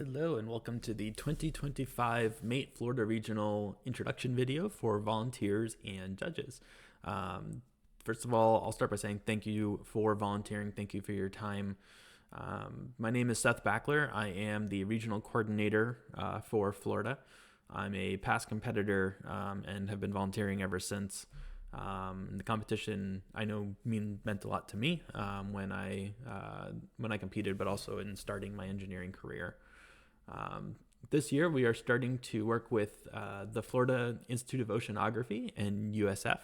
Hello and welcome to the 2025 MATE Florida Regional introduction video for volunteers and judges. Um, First of all, I'll start by saying thank you for volunteering. Thank you for your time. My name is Seth Backler. I am the regional coordinator for Florida. I'm a past competitor and have been volunteering ever since. The competition I know meant a lot to me when I competed, but also in starting my engineering career. This year, we are starting to work with the Florida Institute of Oceanography and USF,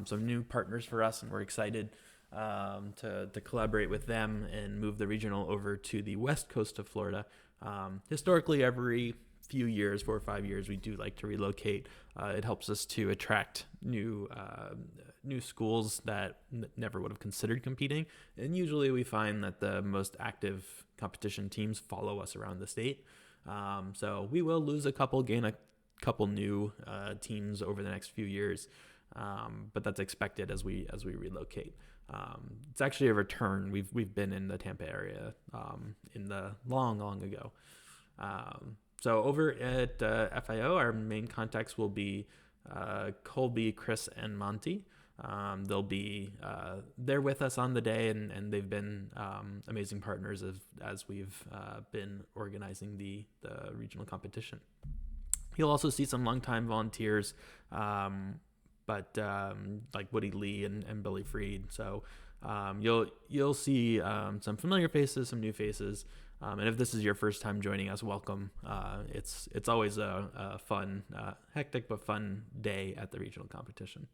some new partners for us, and we're excited to collaborate with them and move the regional over to the west coast of Florida. Historically, every few years, 4 or 5 years, we do like to relocate. It helps us to attract new schools that never would have considered competing, and usually we find that the most active competition teams follow us around the state. So we will lose a couple, gain a couple new teams over the next few years, but that's expected as we relocate. It's actually a return. We've been in the Tampa area in the long ago. So over at FIO, our main contacts will be Colby, Chris, and Monty. They'll be there with us on the day, and they've been amazing partners as we've been organizing the regional competition. You'll also see some longtime volunteers, but like Woody Lee and Billy Freed. So you'll see some familiar faces, some new faces. And if this is your first time joining us, welcome. It's always a fun, hectic but fun day at the regional competition.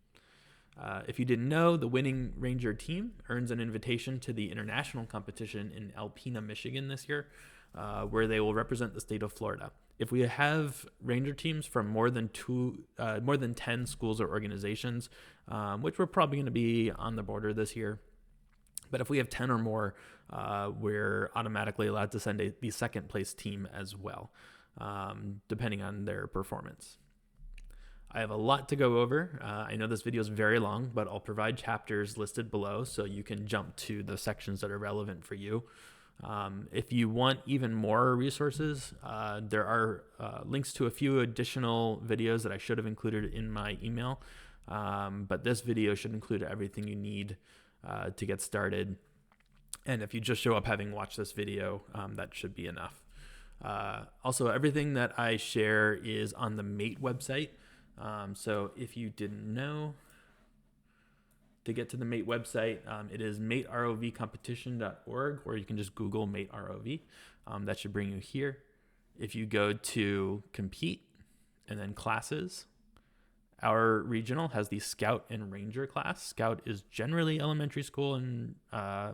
If you didn't know, the winning Ranger team earns an invitation to the international competition in Alpena, Michigan this year, where they will represent the state of Florida. If we have Ranger teams from more than 10 schools or organizations, which we're probably going to be on the border this year, but if we have 10 or more, we're automatically allowed to send the second place team as well, depending on their performance. I have a lot to go over. I know this video is very long, but I'll provide chapters listed below so you can jump to the sections that are relevant for you. If you want even more resources, there are links to a few additional videos that I should have included in my email, but this video should include everything you need to get started. And if you just show up having watched this video, that should be enough. Also, everything that I share is on the MATE website. So if you didn't know, to get to the MATE website, it is materovcompetition.org, or you can just Google MATE ROV. That should bring you here. If you go to compete and then classes, our regional has the Scout and Ranger class. Scout is generally elementary school and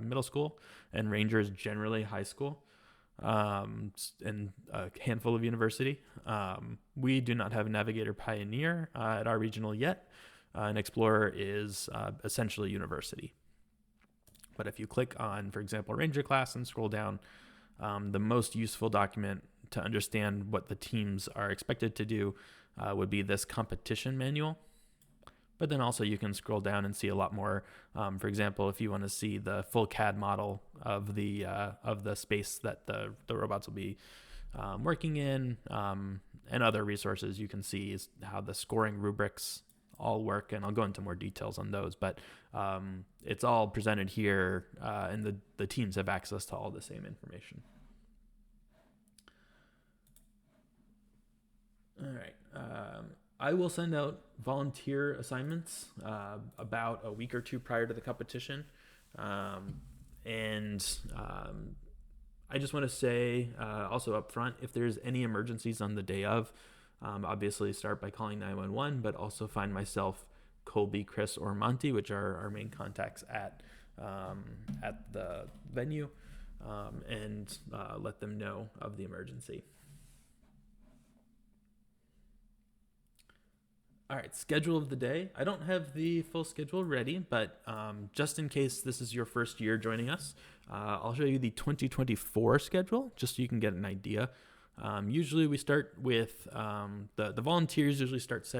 middle school, and Ranger is generally high school and a handful of university. We do not have Navigator Pioneer at our regional yet, and Explorer is essentially university. But if you click on, for example, Ranger class and scroll down, the most useful document to understand what the teams are expected to do would be this competition manual. But then also you can scroll down and see a lot more. For example, if you want to see the full CAD model of the space that the robots will be working in, and other resources, you can see is how the scoring rubrics all work, and I'll go into more details on those. But it's all presented here, and the teams have access to all the same information. All right. I will send out volunteer assignments about a week or two prior to the competition. And I just want to say also up front, if there's any emergencies on the day of, obviously start by calling 911, but also find myself, Colby, Chris, or Monty, which are our main contacts at the venue, and let them know of the emergency. All right, schedule of the day. I don't have the full schedule ready, but just in case this is your first year joining us, I'll show you the 2024 schedule just so you can get an idea. Usually we start with the volunteers usually start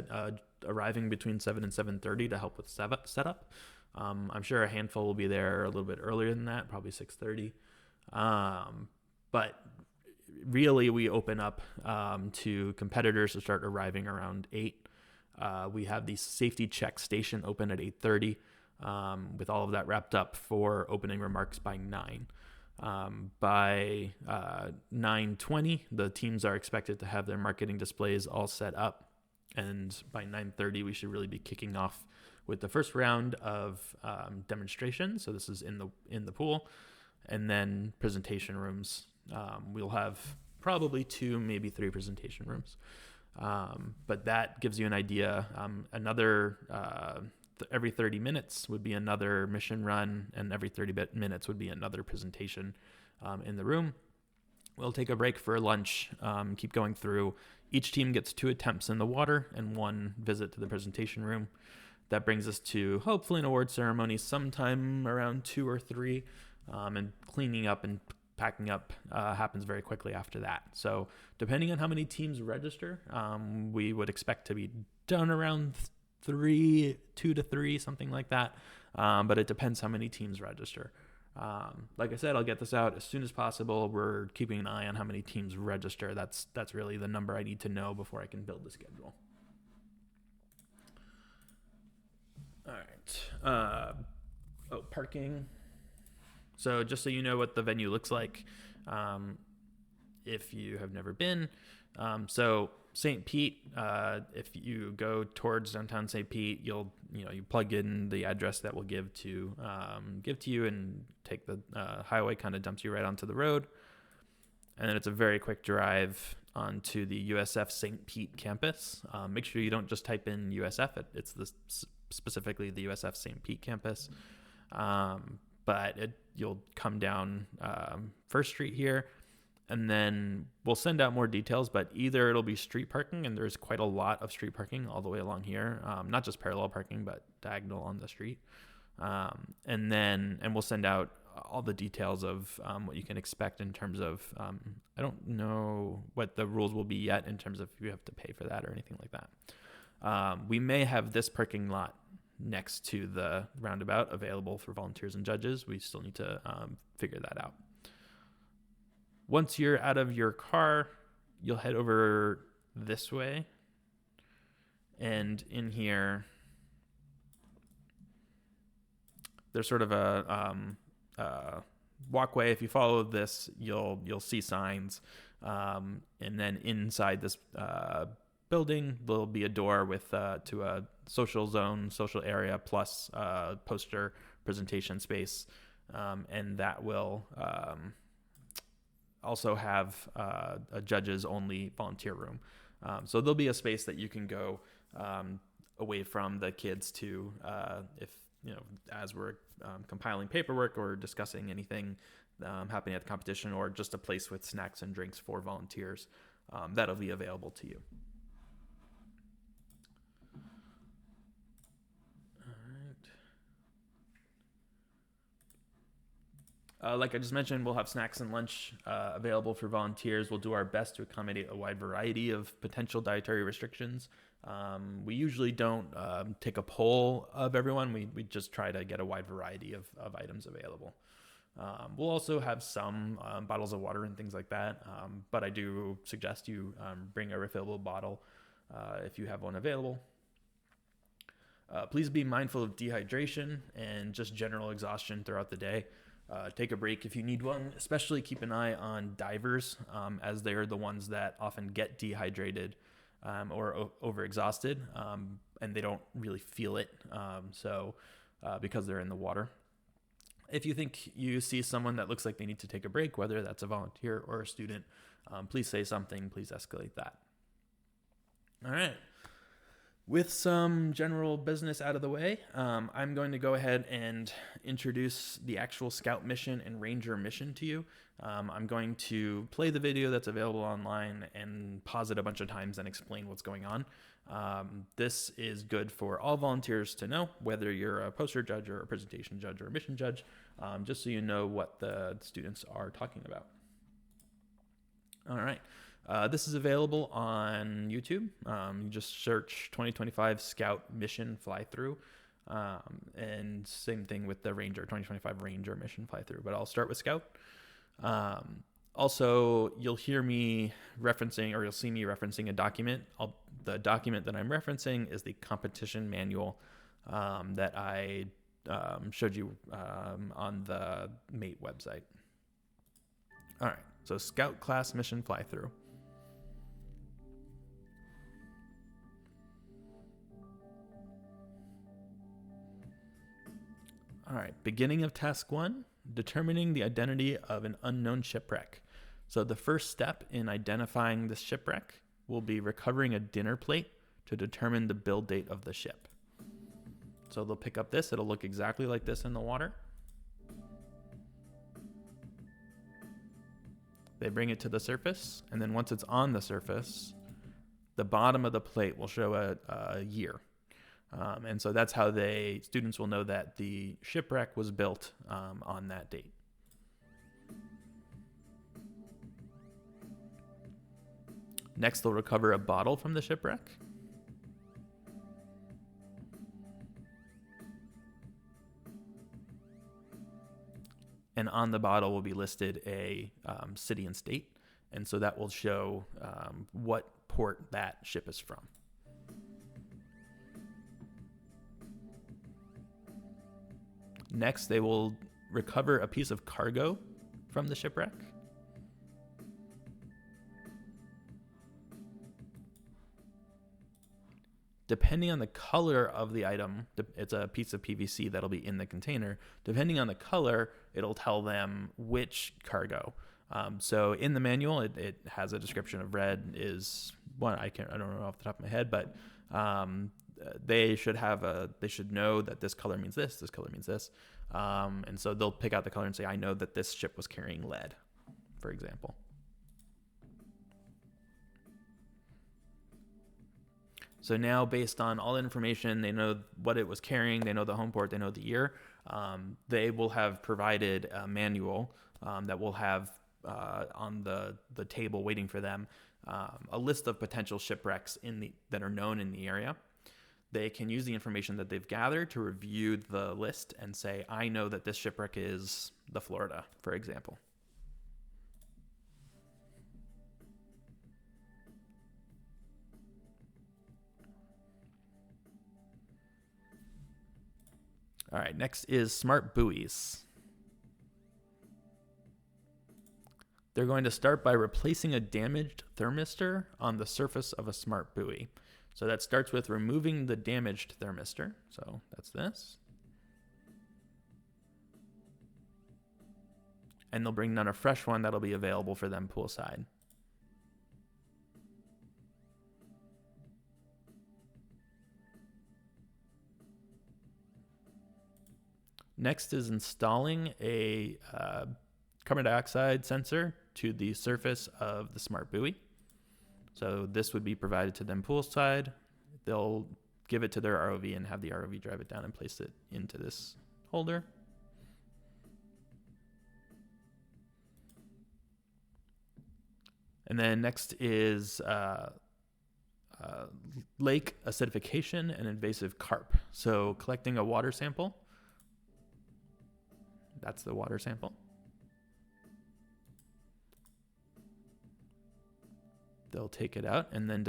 arriving between 7 and 7:30 to help with setup. I'm sure a handful will be there a little bit earlier than that, probably 6:30. But really, we open up to competitors to start arriving around 8. We have the safety check station open at 8:30, with all of that wrapped up for opening remarks by 9. By 9:20, the teams are expected to have their marketing displays all set up, and by 9:30, we should really be kicking off with the first round of demonstrations. So this is in the pool, and then presentation rooms. We'll have probably 2, maybe 3 presentation rooms. But that gives you an idea. Every 30 minutes would be another mission run, and every 30 minutes would be another presentation in the room. We'll take a break for lunch, keep going through. Each team gets 2 attempts in the water and 1 visit to the presentation room. That brings us to hopefully an award ceremony sometime around 2 or 3, and cleaning up and packing up happens very quickly after that. So depending on how many teams register, we would expect to be done around 2 to 3, something like that. But it depends how many teams register. Like I said, I'll get this out as soon as possible. We're keeping an eye on how many teams register. That's really the number I need to know before I can build the schedule. All right. Parking. So just so you know what the venue looks like, if you have never been. So St. Pete, if you go towards downtown St. Pete, you plug in the address that we'll give to you, and take the highway, kind of dumps you right onto the road. And then it's a very quick drive onto the USF St. Pete campus. Make sure you don't just type in USF. It's specifically the USF St. Pete campus. But you'll come down First Street here, and then we'll send out more details, but either it'll be street parking, and there's quite a lot of street parking all the way along here, not just parallel parking, but diagonal on the street. And we'll send out all the details of what you can expect in terms of, I don't know what the rules will be yet in terms of if you have to pay for that or anything like that. We may have this parking lot next to the roundabout available for volunteers and judges. We still need to figure that out. Once you're out of your car, you'll head over this way, and in here there's sort of a walkway. If you follow this, you'll see signs, and then inside this building there'll be a door with to a social area, plus poster presentation space, and that will also have a judges only volunteer room. So there'll be a space that you can go away from the kids to, if as we're compiling paperwork or discussing anything happening at the competition, or just a place with snacks and drinks for volunteers, that'll be available to you. Like I just mentioned, we'll have snacks and lunch available for volunteers. We'll do our best to accommodate a wide variety of potential dietary restrictions. We usually don't take a poll of everyone. We just try to get a wide variety of items available. We'll also have some bottles of water and things like that, but I do suggest you bring a refillable bottle if you have one available. Please be mindful of dehydration and just general exhaustion throughout the day. Take a break if you need one. Especially keep an eye on divers, as they're the ones that often get dehydrated or overexhausted, and they don't really feel it, because they're in the water. If you think you see someone that looks like they need to take a break, whether that's a volunteer or a student, please say something. Please escalate that. All right. With some general business out of the way, I'm going to go ahead and introduce the actual Scout mission and Ranger mission to you. I'm going to play the video that's available online and pause it a bunch of times and explain what's going on. This is good for all volunteers to know, whether you're a poster judge or a presentation judge or a mission judge, just so you know what the students are talking about. All right. This is available on YouTube. You just search 2025 Scout Mission Fly-Through, and same thing with the Ranger, 2025 Ranger Mission Fly-Through, but I'll start with Scout. Also, you'll hear me referencing, or you'll see me referencing a document. The document that I'm referencing is the competition manual that I showed you on the MATE website. All right, so Scout Class Mission Fly-Through. All right, beginning of task 1, determining the identity of an unknown shipwreck. So the first step in identifying this shipwreck will be recovering a dinner plate to determine the build date of the ship. So they'll pick up this, it'll look exactly like this in the water. They bring it to the surface, and then once it's on the surface, the bottom of the plate will show a year. And so that's how students will know that the shipwreck was built on that date. Next, they'll recover a bottle from the shipwreck. And on the bottle will be listed a city and state. And so that will show what port that ship is from. Next, they will recover a piece of cargo from the shipwreck. Depending on the color of the item, it's a piece of PVC that'll be in the container. Depending on the color, it'll tell them which cargo. So in the manual, it has a description of red is one. I don't know off the top of my head, but they should know that this color means this color means this. And so they'll pick out the color and say, I know that this ship was carrying lead, for example. So now, based on all the information, they know what it was carrying, they know the home port, they know the year. They will have provided a manual that will have on the table waiting for them a list of potential shipwrecks that are known in the area. They can use the information that they've gathered to review the list and say, I know that this shipwreck is the Florida, for example. All right, next is smart buoys. They're going to start by replacing a damaged thermistor on the surface of a smart buoy. So that starts with removing the damaged thermistor. So that's this. And they'll bring down a fresh one that'll be available for them poolside. Next is installing a carbon dioxide sensor to the surface of the smart buoy. So this would be provided to them poolside. They'll give it to their ROV and have the ROV drive it down and place it into this holder. And then next is lake acidification and invasive carp. So collecting a water sample. That's the water sample. They'll take it out, and then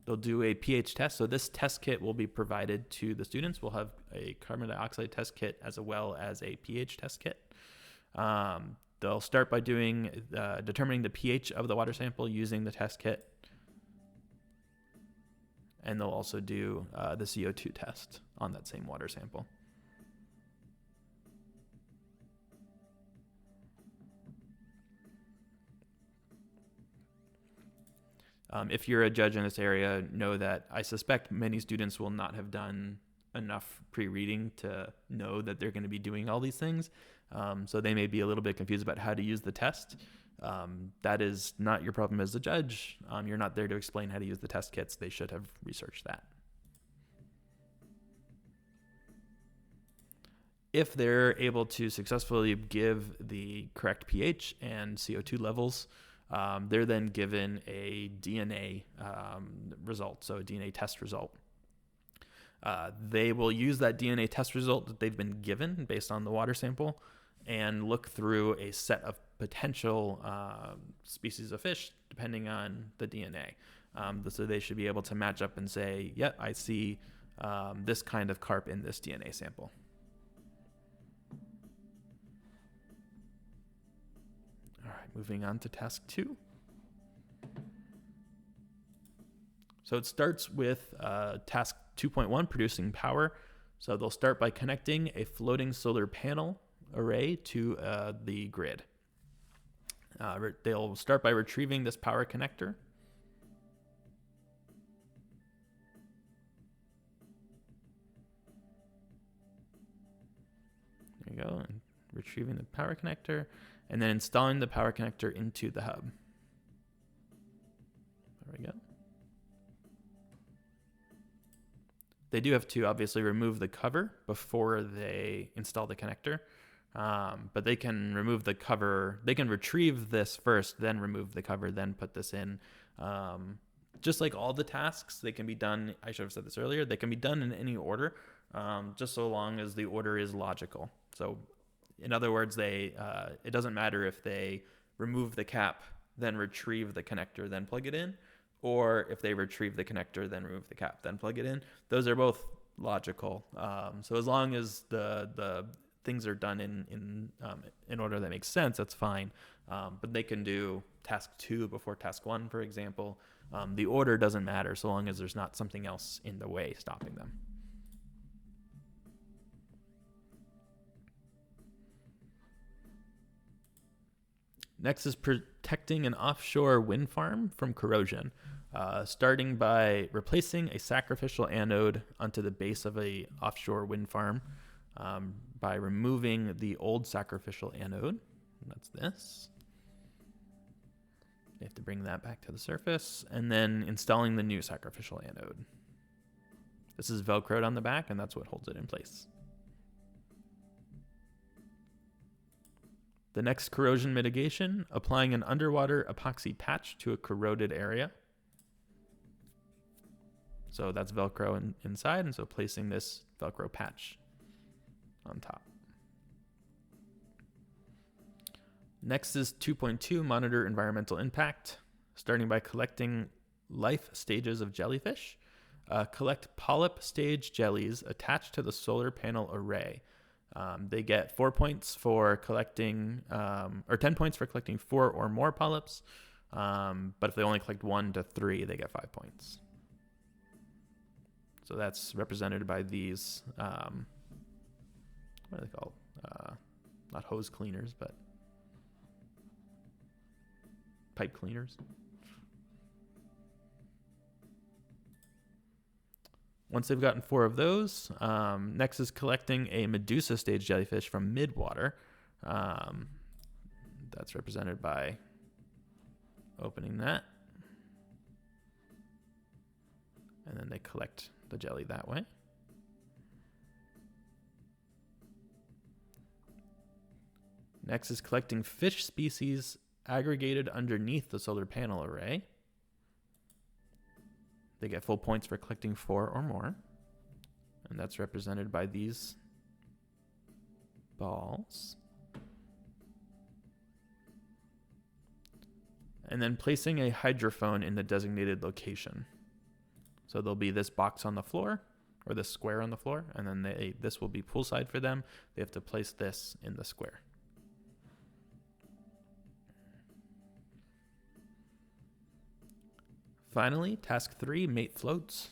they'll do a pH test. So this test kit will be provided to the students. We'll have a carbon dioxide test kit as well as a pH test kit. They'll start by determining the pH of the water sample using the test kit. And they'll also do the CO2 test on that same water sample. If you're a judge in this area, know that I suspect many students will not have done enough pre-reading to know that they're going to be doing all these things. So they may be a little bit confused about how to use the test. That is not your problem as a judge. You're not there to explain how to use the test kits. They should have researched that. If they're able to successfully give the correct pH and CO2 levels, they're then given a DNA result, so a DNA test result. They will use that DNA test result that they've been given based on the water sample and look through a set of potential species of fish depending on the DNA. So they should be able to match up and say, yeah, I see this kind of carp in this DNA sample. All right, moving on to task 2. So it starts with task 2.1, producing power. So they'll start by connecting a floating solar panel array to the grid. They'll start by retrieving this power connector. There you go, and retrieving the power connector, and then installing the power connector into the hub. There we go. They do have to obviously remove the cover before they install the connector, but they can remove the cover. They can retrieve this first, then remove the cover, then put this in. Just like all the tasks, they can be done, I should have said this earlier, they can be done in any order, just so long as the order is logical. So in other words, it doesn't matter if they remove the cap, then retrieve the connector, then plug it in, or if they retrieve the connector, then remove the cap, then plug it in. Those are both logical. So as long as the things are done in order that makes sense, that's fine. But they can do task 2 before task 1, for example. The order doesn't matter so long as there's not something else in the way stopping them. Next is protecting an offshore wind farm from corrosion, starting by replacing a sacrificial anode onto the base of a offshore wind farm by removing the old sacrificial anode. That's this. They have to bring that back to the surface, and then installing the new sacrificial anode. This is Velcroed on the back, and that's what holds it in place. The next, corrosion mitigation, applying an underwater epoxy patch to a corroded area. So that's Velcro inside, and so placing this Velcro patch on top. Next is 2.2, monitor environmental impact, starting by collecting life stages of jellyfish. Collect polyp stage jellies attached to the solar panel array. They get 4 points for collecting, or 10 points for collecting 4 or more polyps. But if they only collect 1 to 3, they get 5 points. So that's represented by these, what are they called? Not hose cleaners, but pipe cleaners. Once they've gotten 4 of those, next is collecting a Medusa stage jellyfish from midwater. That's represented by opening that. And then they collect the jelly that way. Next is collecting fish species aggregated underneath the solar panel array. They get full points for collecting 4 or more. And that's represented by these balls. And then placing a hydrophone in the designated location. So there'll be this box on the floor, or this square on the floor, and then this will be poolside for them. They have to place this in the square. Finally, task 3, mate floats.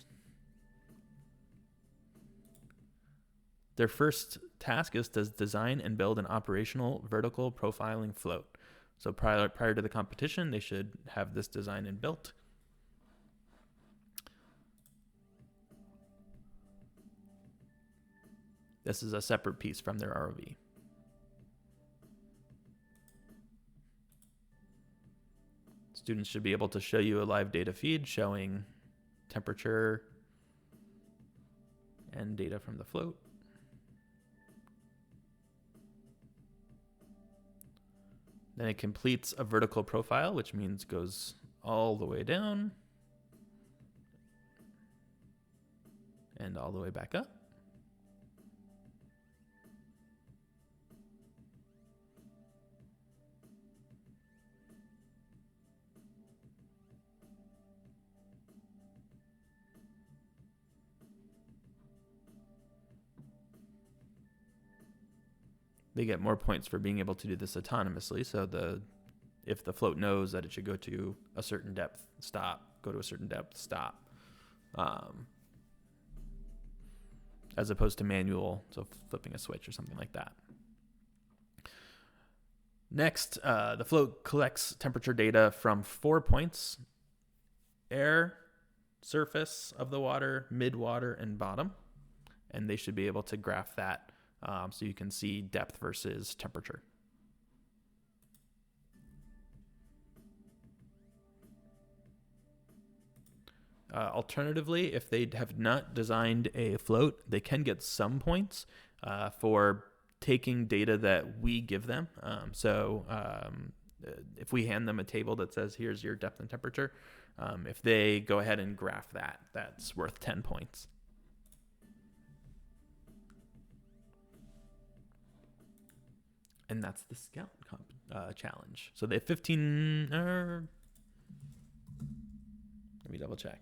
Their first task is to design and build an operational vertical profiling float. So prior to the competition, they should have this designed and built. This is a separate piece from their ROV. Students should be able to show you a live data feed showing temperature and data from the float. Then it completes a vertical profile, which means goes all the way down and all the way back up. they get more points for being able to do this autonomously. So if the float knows that it should go to a certain depth, stop, go to a certain depth, stop. As opposed to manual, so flipping a switch or something like that. Next, the float collects temperature data from 4 points: air, surface of the water, mid-water, and bottom. And they should be able to graph that so you can see depth versus temperature. Alternatively, if they have not designed a float, they can get some points for taking data that we give them. If we hand them a table that says, here's your depth and temperature, if they go ahead and graph that, that's worth 10 points. And that's the Scout challenge. So they have 15... let me double check.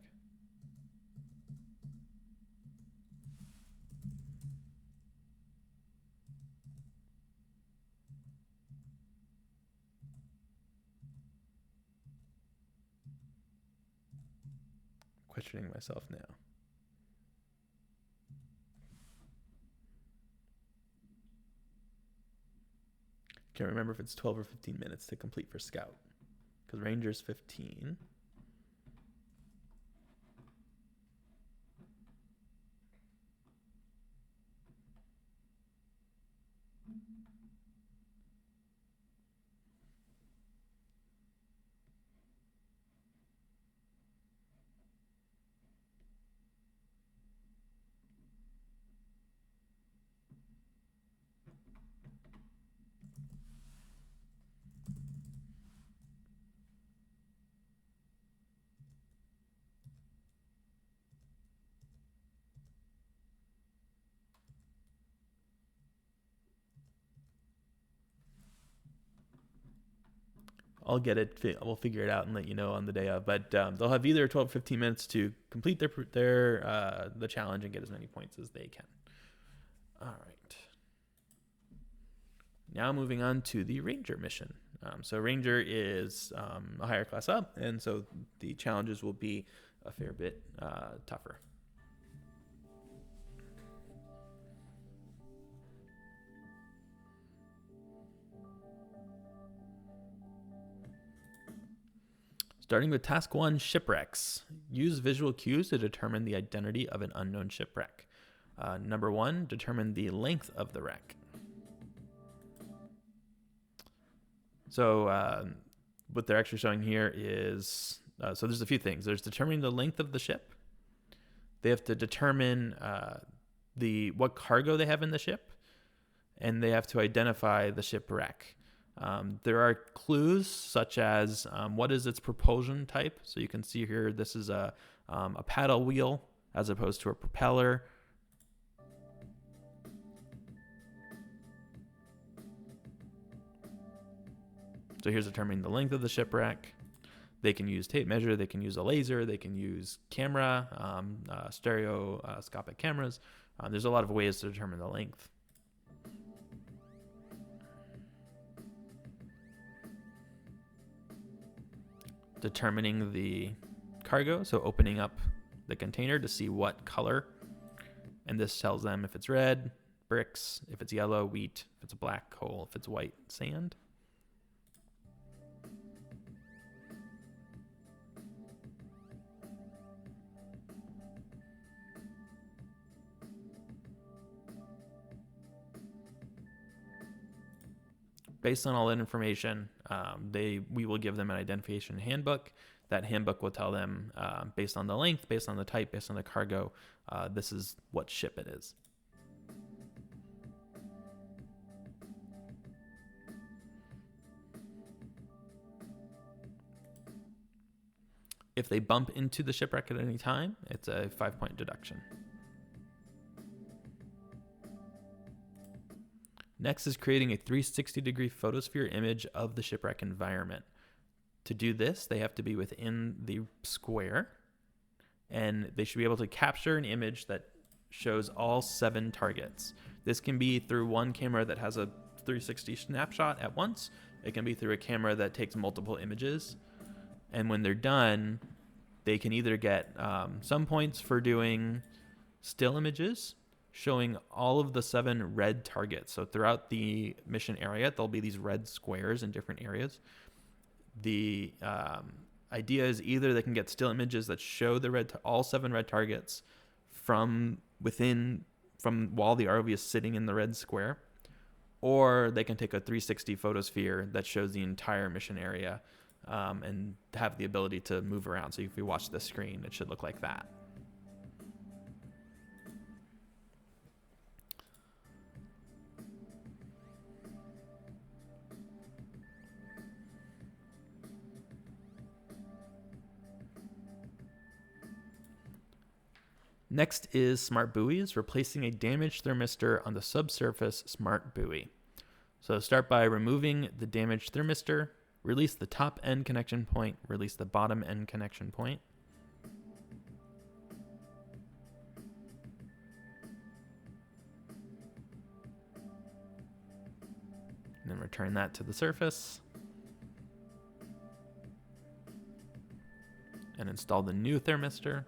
Questioning myself now. Can't remember if it's 12 or 15 minutes to complete for Scout, because Ranger's 15. I'll get it. We'll figure it out and let you know on the day of. But they'll have either 12 or 15 minutes to complete the challenge and get as many points as they can. All right. Now moving on to the Ranger mission. So Ranger is a higher class up, and so the challenges will be a fair bit tougher. Starting with Task 1, Shipwrecks. Use visual cues to determine the identity of an unknown shipwreck. Number 1, determine the length of the wreck. So what they're actually showing here is, so there's a few things. There's determining the length of the ship. They have to determine what cargo they have in the ship, and they have to identify the shipwreck. There are clues such as what is its propulsion type. So you can see here, this is a paddle wheel as opposed to a propeller. So here's determining the length of the shipwreck. They can use tape measure, they can use a laser, they can use camera, stereoscopic cameras. There's a lot of ways to determine the length. Determining the cargo, so opening up the container to see what color, and this tells them if it's red, bricks, if it's yellow, wheat, if it's black, coal, if it's white, sand. Based on all that information, we will give them an identification handbook. That handbook will tell them, based on the length, based on the type, based on the cargo, this is what ship it is. If they bump into the shipwreck at any time, it's a 5-point deduction. Next is creating a 360-degree photosphere image of the shipwreck environment. To do this, they have to be within the square, and they should be able to capture an image that shows all 7 targets. This can be through one camera that has a 360 snapshot at once. It can be through a camera that takes multiple images. And when they're done, they can either get some points for doing still images, showing all of the 7 red targets. So throughout the mission area, there'll be these red squares in different areas. The idea is either they can get still images that show the all 7 red targets from while the ROV is sitting in the red square, or they can take a 360 photosphere that shows the entire mission area and have the ability to move around. So if you watch the screen, it should look like that. Next is smart buoys, replacing a damaged thermistor on the subsurface smart buoy. So start by removing the damaged thermistor, release the top end connection point, release the bottom end connection point. And then return that to the surface. And install the new thermistor.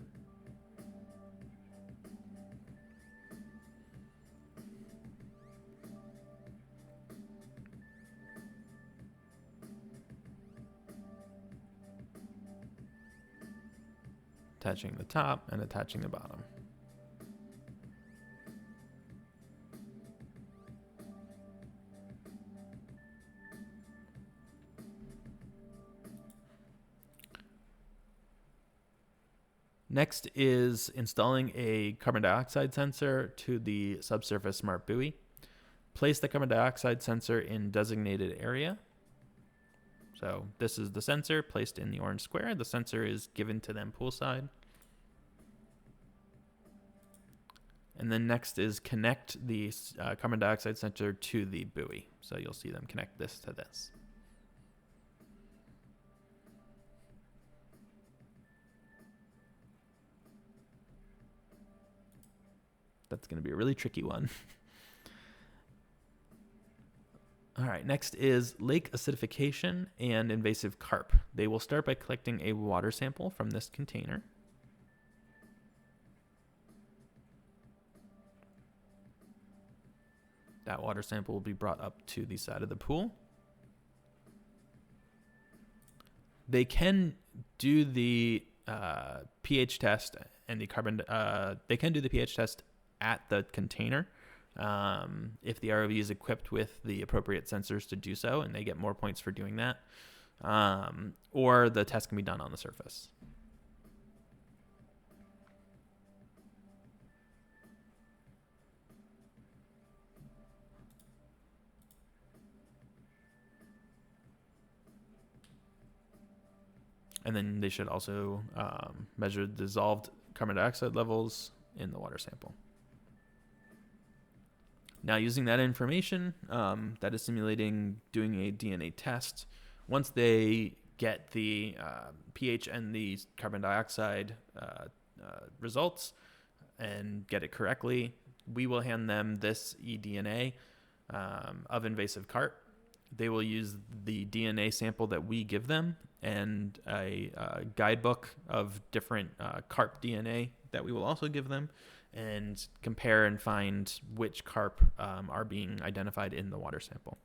Attaching the top and attaching the bottom. Next is installing a carbon dioxide sensor to the subsurface smart buoy. Place the carbon dioxide sensor in designated area. So this is the sensor placed in the orange square. The sensor is given to them poolside. And then next is connect the carbon dioxide sensor to the buoy. So you'll see them connect this to this. That's going to be a really tricky one. All right, next is lake acidification and invasive carp. They will start by collecting a water sample from this container. That water sample will be brought up to the side of the pool. They can do the pH test and the they can do the pH test at the container if the ROV is equipped with the appropriate sensors to do so, and they get more points for doing that. Or the test can be done on the surface. And then they should also measure dissolved carbon dioxide levels in the water sample. Now, using that information, that is simulating doing a DNA test. Once they get the pH and the carbon dioxide results and get it correctly, we will hand them this eDNA of invasive carp. They will use the DNA sample that we give them and a guidebook of different carp DNA that we will also give them, and compare and find which carp are being identified in the water sample.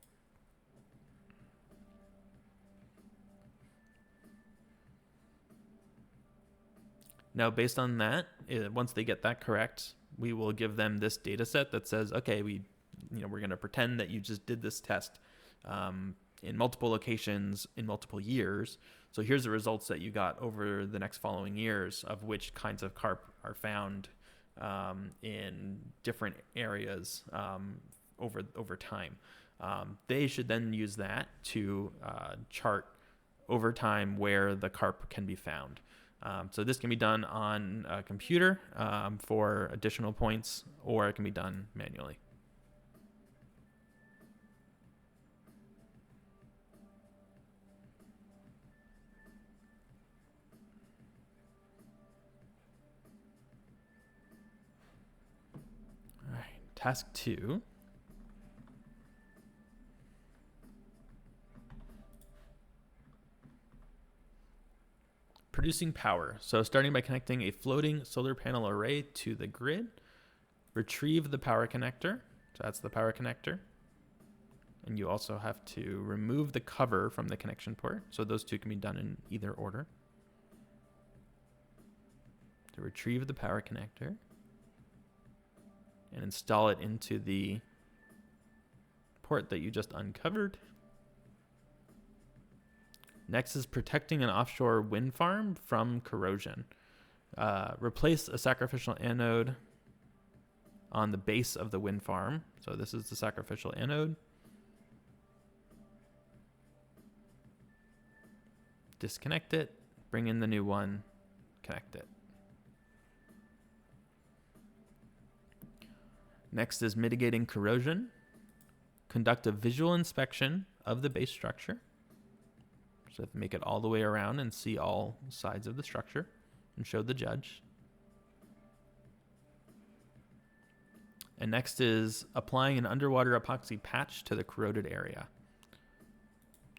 Now, based on that, once they get that correct, we will give them this data set that says, okay, we're going to pretend that you just did this test in multiple locations in multiple years. So here's the results that you got over the next following years of which kinds of carp are found in different areas over time. They should then use that to chart over time where the carp can be found. So this can be done on a computer for additional points, or it can be done manually. Task 2 Producing power. So starting by connecting a floating solar panel array to the grid, retrieve the power connector. So that's the power connector. And you also have to remove the cover from the connection port. So those two can be done in either order. To retrieve the power connector and install it into the port that you just uncovered. Next is protecting an offshore wind farm from corrosion. Replace a sacrificial anode on the base of the wind farm. So this is the sacrificial anode. Disconnect it, bring in the new one, connect it. Next is mitigating corrosion. Conduct a visual inspection of the base structure. So make it all the way around and see all sides of the structure and show the judge. And next is applying an underwater epoxy patch to the corroded area.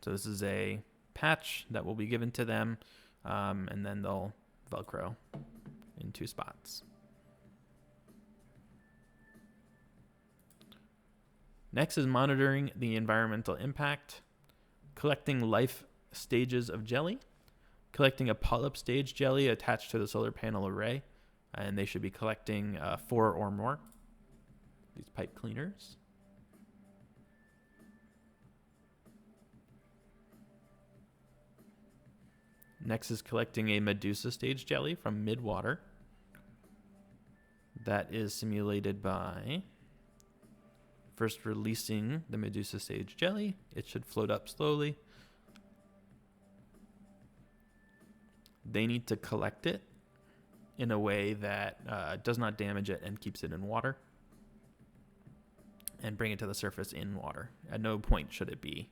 So this is a patch that will be given to them, and then they'll Velcro in 2 spots. Next is monitoring the environmental impact, collecting life stages of jelly, collecting a polyp stage jelly attached to the solar panel array, and they should be collecting 4 or more. These pipe cleaners. Next is collecting a Medusa stage jelly from midwater. That is simulated by first releasing the Medusa stage jelly. It should float up slowly. They need to collect it in a way that does not damage it and keeps it in water, and bring it to the surface in water. At no point should it be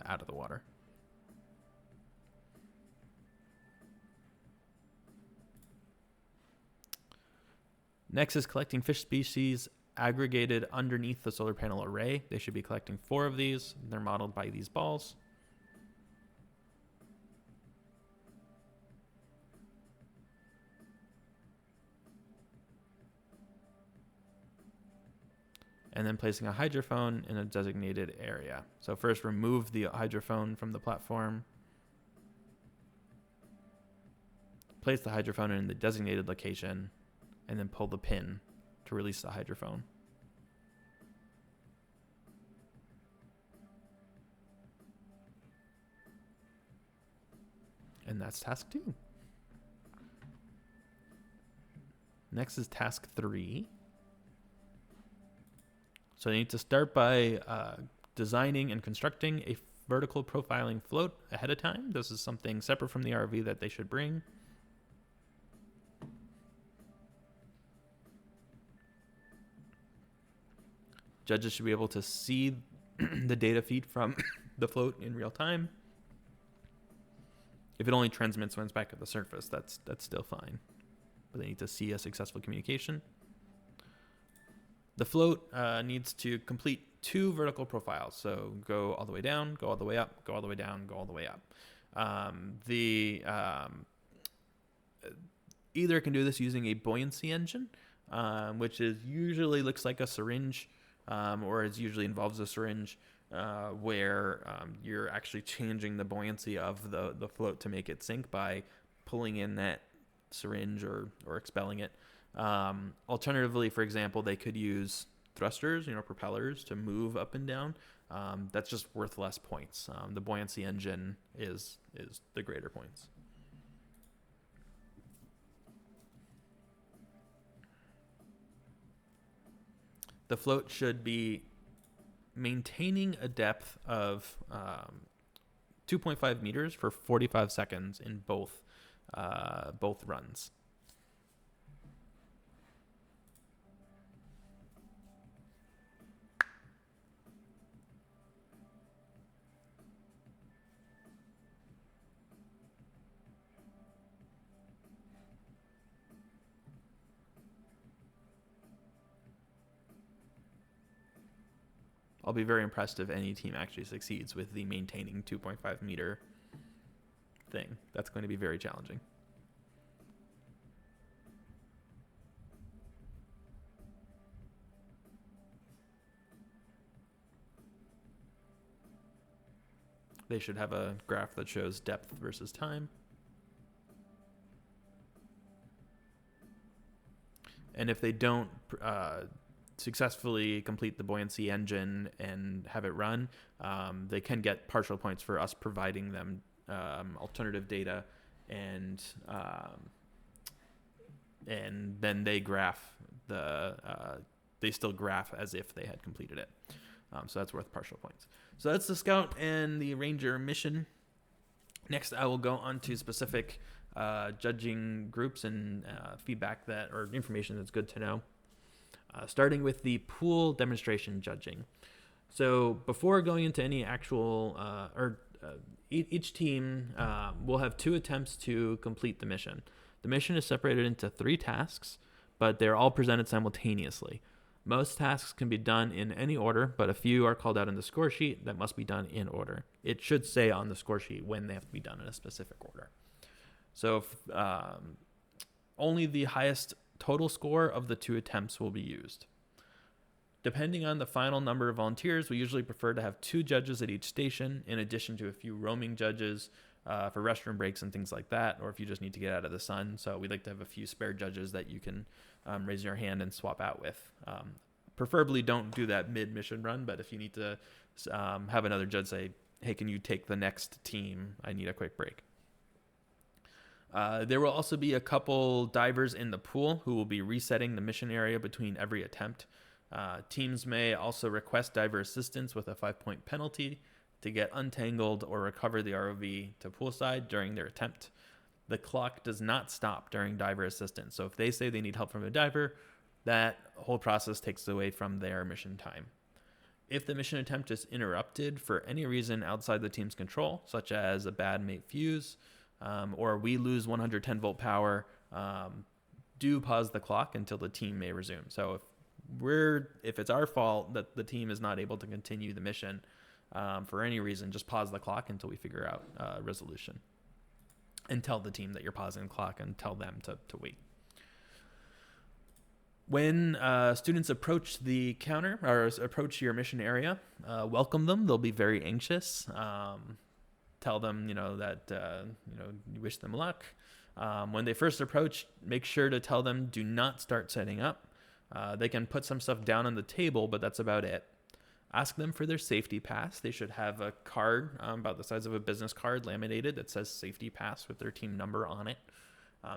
out of the water. Next is collecting fish species aggregated underneath the solar panel array. They should be collecting 4 of these. They're modeled by these balls. And then placing a hydrophone in a designated area. So first remove the hydrophone from the platform. Place the hydrophone in the designated location, and then pull the pin to release the hydrophone. And that's task 2. Next is task 3. So you need to start by designing and constructing a vertical profiling float ahead of time. This is something separate from the RV that they should bring. Judges should be able to see the data feed from the float in real time. If it only transmits when it's back at the surface, that's still fine. But they need to see a successful communication. The float needs to complete 2 vertical profiles. So go all the way down, go all the way up, go all the way down, go all the way up. Either can do this using a buoyancy engine, which is usually looks like a syringe, or it usually involves a syringe, where you're actually changing the buoyancy of the float to make it sink by pulling in that syringe or expelling it. Alternatively, for example, they could use thrusters, propellers to move up and down. That's just worth less points. The buoyancy engine is the greater points. The float should be maintaining a depth of 2.5 meters for 45 seconds in both runs. I'll be very impressed if any team actually succeeds with the maintaining 2.5 meter thing. That's going to be very challenging. They should have a graph that shows depth versus time. And if they don't successfully complete the buoyancy engine and have it run, they can get partial points for us providing them alternative data, and then they graph they still graph as if they had completed it. So that's worth partial points. So that's the Scout and the Ranger mission. Next, I will go on to specific judging groups and feedback or information that's good to know. Starting with the pool demonstration judging. So before going into any actual, each team will have 2 attempts to complete the mission. The mission is separated into 3 tasks, but they're all presented simultaneously. Most tasks can be done in any order, but a few are called out in the score sheet that must be done in order. It should say on the score sheet when they have to be done in a specific order. So only the highest total score of the 2 attempts will be used. Depending on the final number of volunteers, we usually prefer to have 2 judges at each station, in addition to a few roaming judges for restroom breaks and things like that, or if you just need to get out of the sun. So we'd like to have a few spare judges that you can raise your hand and swap out with. Preferably don't do that mid-mission run, but if you need to have another judge say, hey, can you take the next team? I need a quick break. There will also be a couple divers in the pool who will be resetting the mission area between every attempt. Teams may also request diver assistance with a 5-point penalty to get untangled or recover the ROV to poolside during their attempt. The clock does not stop during diver assistance. So if they say they need help from a diver, that whole process takes away from their mission time. If the mission attempt is interrupted for any reason outside the team's control, such as a bad mate fuse, or we lose 110 volt power, do pause the clock until the team may resume. So if it's our fault that the team is not able to continue the mission for any reason, just pause the clock until we figure out resolution. And tell the team that you're pausing the clock and tell them to wait. When students approach the counter or approach your mission area, welcome them. They'll be very anxious. Tell them, that you wish them luck. When they first approach, make sure to tell them do not start setting up. They can put some stuff down on the table, but that's about it. Ask them for their safety pass. They should have a card about the size of a business card laminated that says safety pass with their team number on it.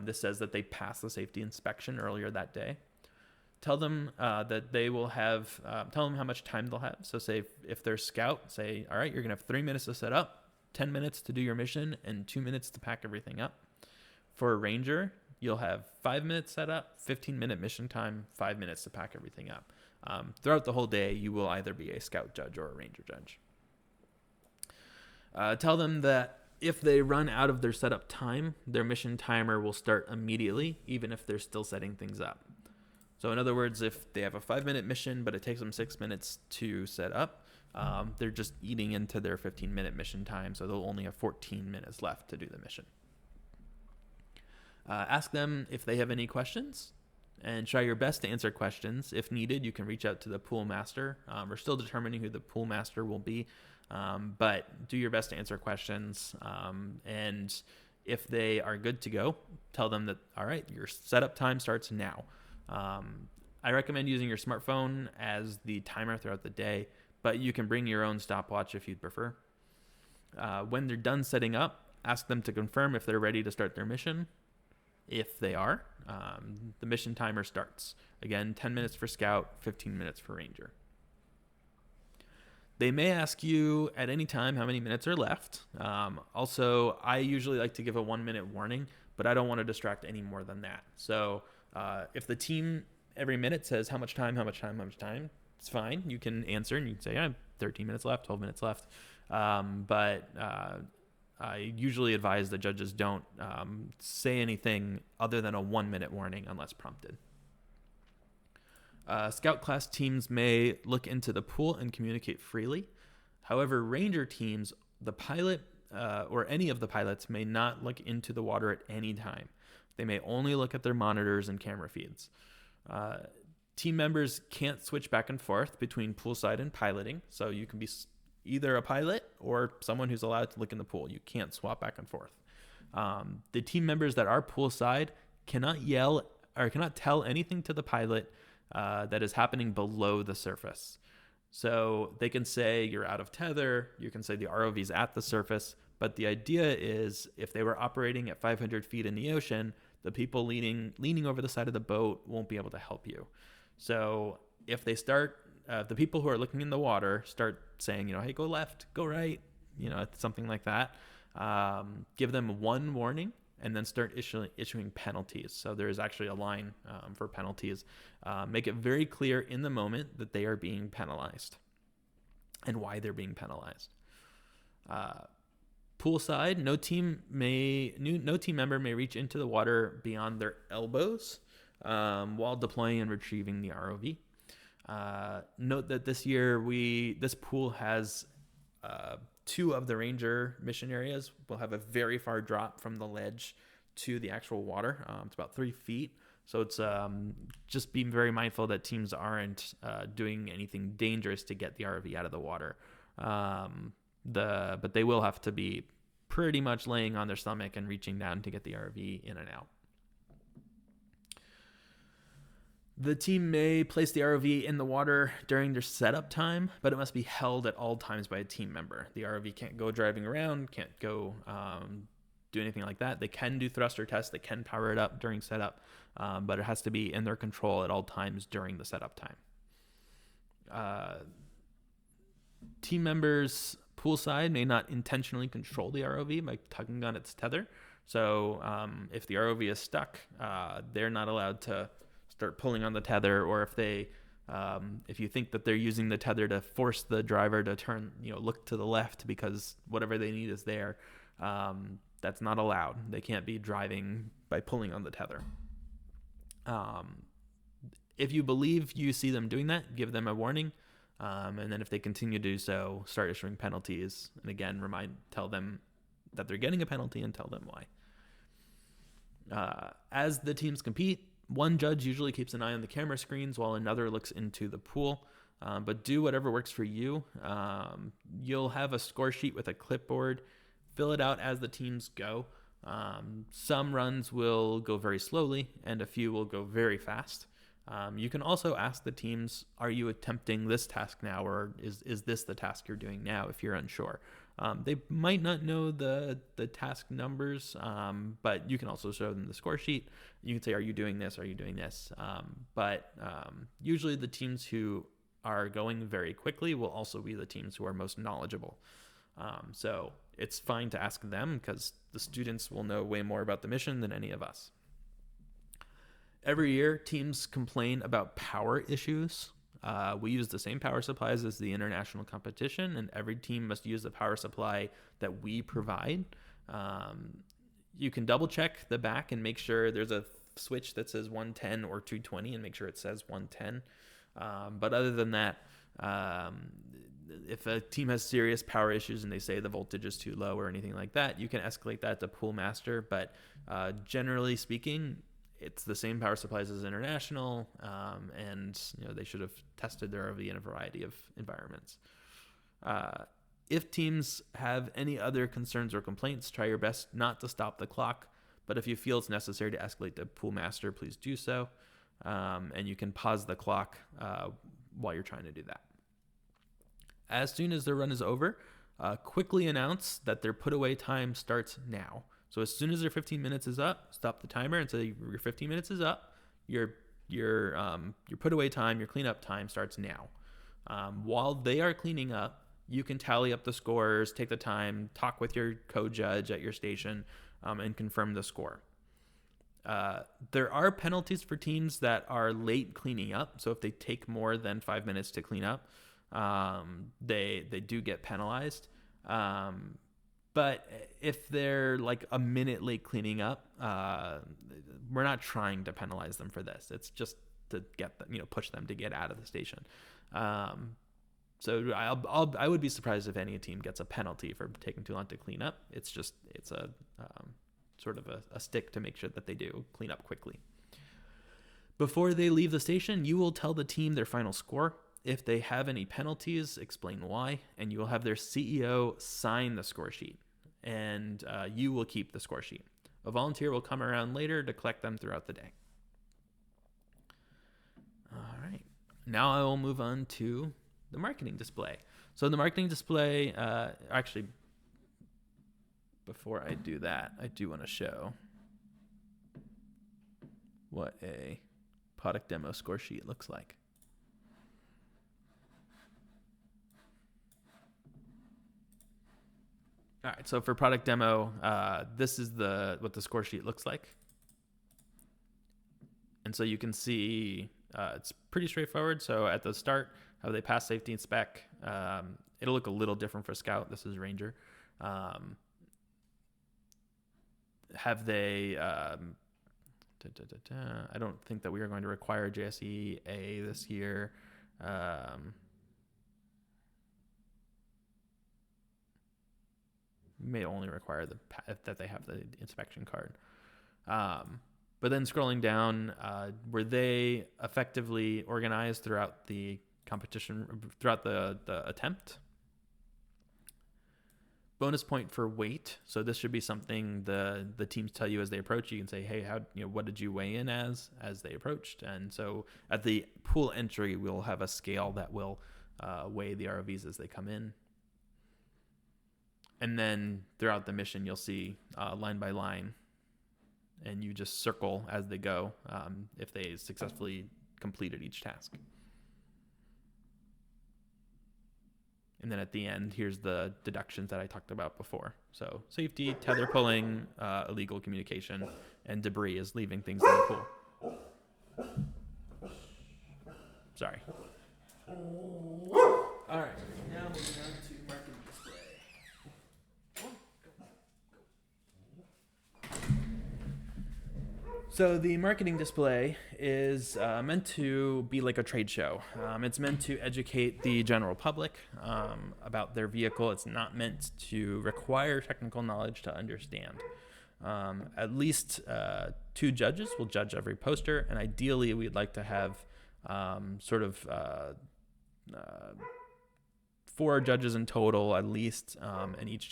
This says that they passed the safety inspection earlier that day. Tell them that they will have, tell them how much time they'll have. So say if they're scout, say, all right, you're going to have 3 minutes to set up, 10 minutes to do your mission, and 2 minutes to pack everything up. For a ranger, you'll have 5 minutes set up, 15-minute mission time, 5 minutes to pack everything up. Throughout the whole day, you will either be a scout judge or a ranger judge. Tell them that if they run out of their setup time, their mission timer will start immediately, even if they're still setting things up. So in other words, if they have a 5-minute mission, but it takes them 6 minutes to set up, they're just eating into their 15-minute mission time, so they'll only have 14 minutes left to do the mission. Ask them if they have any questions, and try your best to answer questions. If needed, you can reach out to the pool master. We're still determining who the pool master will be, but do your best to answer questions. And if they are good to go, tell them that, all right, your setup time starts now. I recommend using your smartphone as the timer throughout the day, but you can bring your own stopwatch if you'd prefer. When they're done setting up, ask them to confirm if they're ready to start their mission. If they are, the mission timer starts. Again, 10 minutes for scout, 15 minutes for ranger. They may ask you at any time how many minutes are left. Also, I usually like to give a 1-minute warning, but I don't want to distract any more than that. So if the team every minute says how much time, it's fine. You can answer and you can say, I have 13 minutes left, 12 minutes left. But I usually advise the judges don't say anything other than a 1-minute warning unless prompted. Scout class teams may look into the pool and communicate freely. However, ranger teams, the pilot or any of the pilots may not look into the water at any time. They may only look at their monitors and camera feeds. Team members can't switch back and forth between poolside and piloting, so you can be either a pilot or someone who's allowed to look in the pool. You can't swap back and forth. The team members that are poolside cannot yell or cannot tell anything to the pilot that is happening below the surface. So they can say you're out of tether, you can say the ROV's at the surface, but the idea is if they were operating at 500 feet in the ocean, the people leaning over the side of the boat won't be able to help you. So if they start, the people who are looking in the water start saying, hey, go left, go right, something like that, give them one warning and then start issuing penalties. So there is actually a line for penalties. Make it very clear in the moment that they are being penalized and why they're being penalized. Poolside, no team member may reach into the water beyond their elbows while deploying and retrieving the ROV. Note that this year this pool has 2 of the Ranger mission areas will have a very far drop from the ledge to the actual water. It's about 3 feet. So it's just being very mindful that teams aren't doing anything dangerous to get the ROV out of the water. But they will have to be pretty much laying on their stomach and reaching down to get the ROV in and out. The team may place the ROV in the water during their setup time, but it must be held at all times by a team member. The ROV can't go driving around, can't go do anything like that. They can do thruster tests, they can power it up during setup, but it has to be in their control at all times during the setup time. Team members poolside may not intentionally control the ROV by tugging on its tether. So if the ROV is stuck, they're not allowed to start pulling on the tether, or if you think that they're using the tether to force the driver to turn, look to the left because whatever they need is there, that's not allowed. They can't be driving by pulling on the tether. If you believe you see them doing that, give them a warning. And then if they continue to do so, start issuing penalties. And again, tell them that they're getting a penalty and tell them why. As the teams compete, one judge usually keeps an eye on the camera screens while another looks into the pool. But do whatever works for you. You'll have a score sheet with a clipboard. Fill it out as the teams go. Some runs will go very slowly and a few will go very fast. You can also ask the teams, are you attempting this task now, or is this the task you're doing now if you're unsure? They might not know the task numbers, but you can also show them the score sheet. You can say, are you doing this? Are you doing this? But usually the teams who are going very quickly will also be the teams who are most knowledgeable. So it's fine to ask them because the students will know way more about the mission than any of us. Every year, teams complain about power issues. We use the same power supplies as the international competition, and every team must use the power supply that we provide. You can double check the back and make sure there's a switch that says 110 or 220 and make sure it says 110. But other than that, if a team has serious power issues and they say the voltage is too low or anything like that, you can escalate that to pool master. But generally speaking, it's the same power supplies as international, and they should have tested their ROV in a variety of environments. If teams have any other concerns or complaints, try your best not to stop the clock. But if you feel it's necessary to escalate to pool master, please do so. And you can pause the clock while you're trying to do that. As soon as the run is over, quickly announce that their put away time starts now. So as soon as their 15 minutes is up, stop the timer and say your 15 minutes is up. Your put away time, your cleanup time starts now. While they are cleaning up, you can tally up the scores, take the time, talk with your co-judge at your station, and confirm the score. There are penalties for teams that are late cleaning up. So if they take more than 5 minutes to clean up, they do get penalized. But if they're like a minute late cleaning up, we're not trying to penalize them for this. It's just to get them, push them to get out of the station. So I would be surprised if any team gets a penalty for taking too long to clean up. It's a sort of a stick to make sure that they do clean up quickly. Before they leave the station, you will tell the team their final score. If they have any penalties, explain why, and you will have their CEO sign the score sheet, and you will keep the score sheet. A volunteer will come around later to collect them throughout the day. All right. Now I will move on to the marketing display. So the marketing display, actually, before I do that, I do want to show what a product demo score sheet looks like. All right, so for product demo, this is what the score sheet looks like. And so you can see it's pretty straightforward. So at the start, have they passed safety and spec? It'll look a little different for Scout. This is Ranger. Have they... I don't think that we are going to require JSE A this year. May only require that they have the inspection card. But then scrolling down, were they effectively organized throughout the competition, throughout the attempt? Bonus point for weight. So this should be something the teams tell you as they approach. You can say, hey, what did you weigh in as they approached? And so at the pool entry, we'll have a scale that will weigh the ROVs as they come in. And then throughout the mission, you'll see line by line, and you just circle as they go if they successfully completed each task. And then at the end, here's the deductions that I talked about before. So safety, tether pulling, illegal communication, and debris is leaving things in the pool. Sorry. All right, now moving on to marketing display. So the marketing display is meant to be like a trade show. It's meant to educate the general public about their vehicle. It's not meant to require technical knowledge to understand. At least 2 judges will judge every poster, and ideally we'd like to have 4 judges in total at least, and each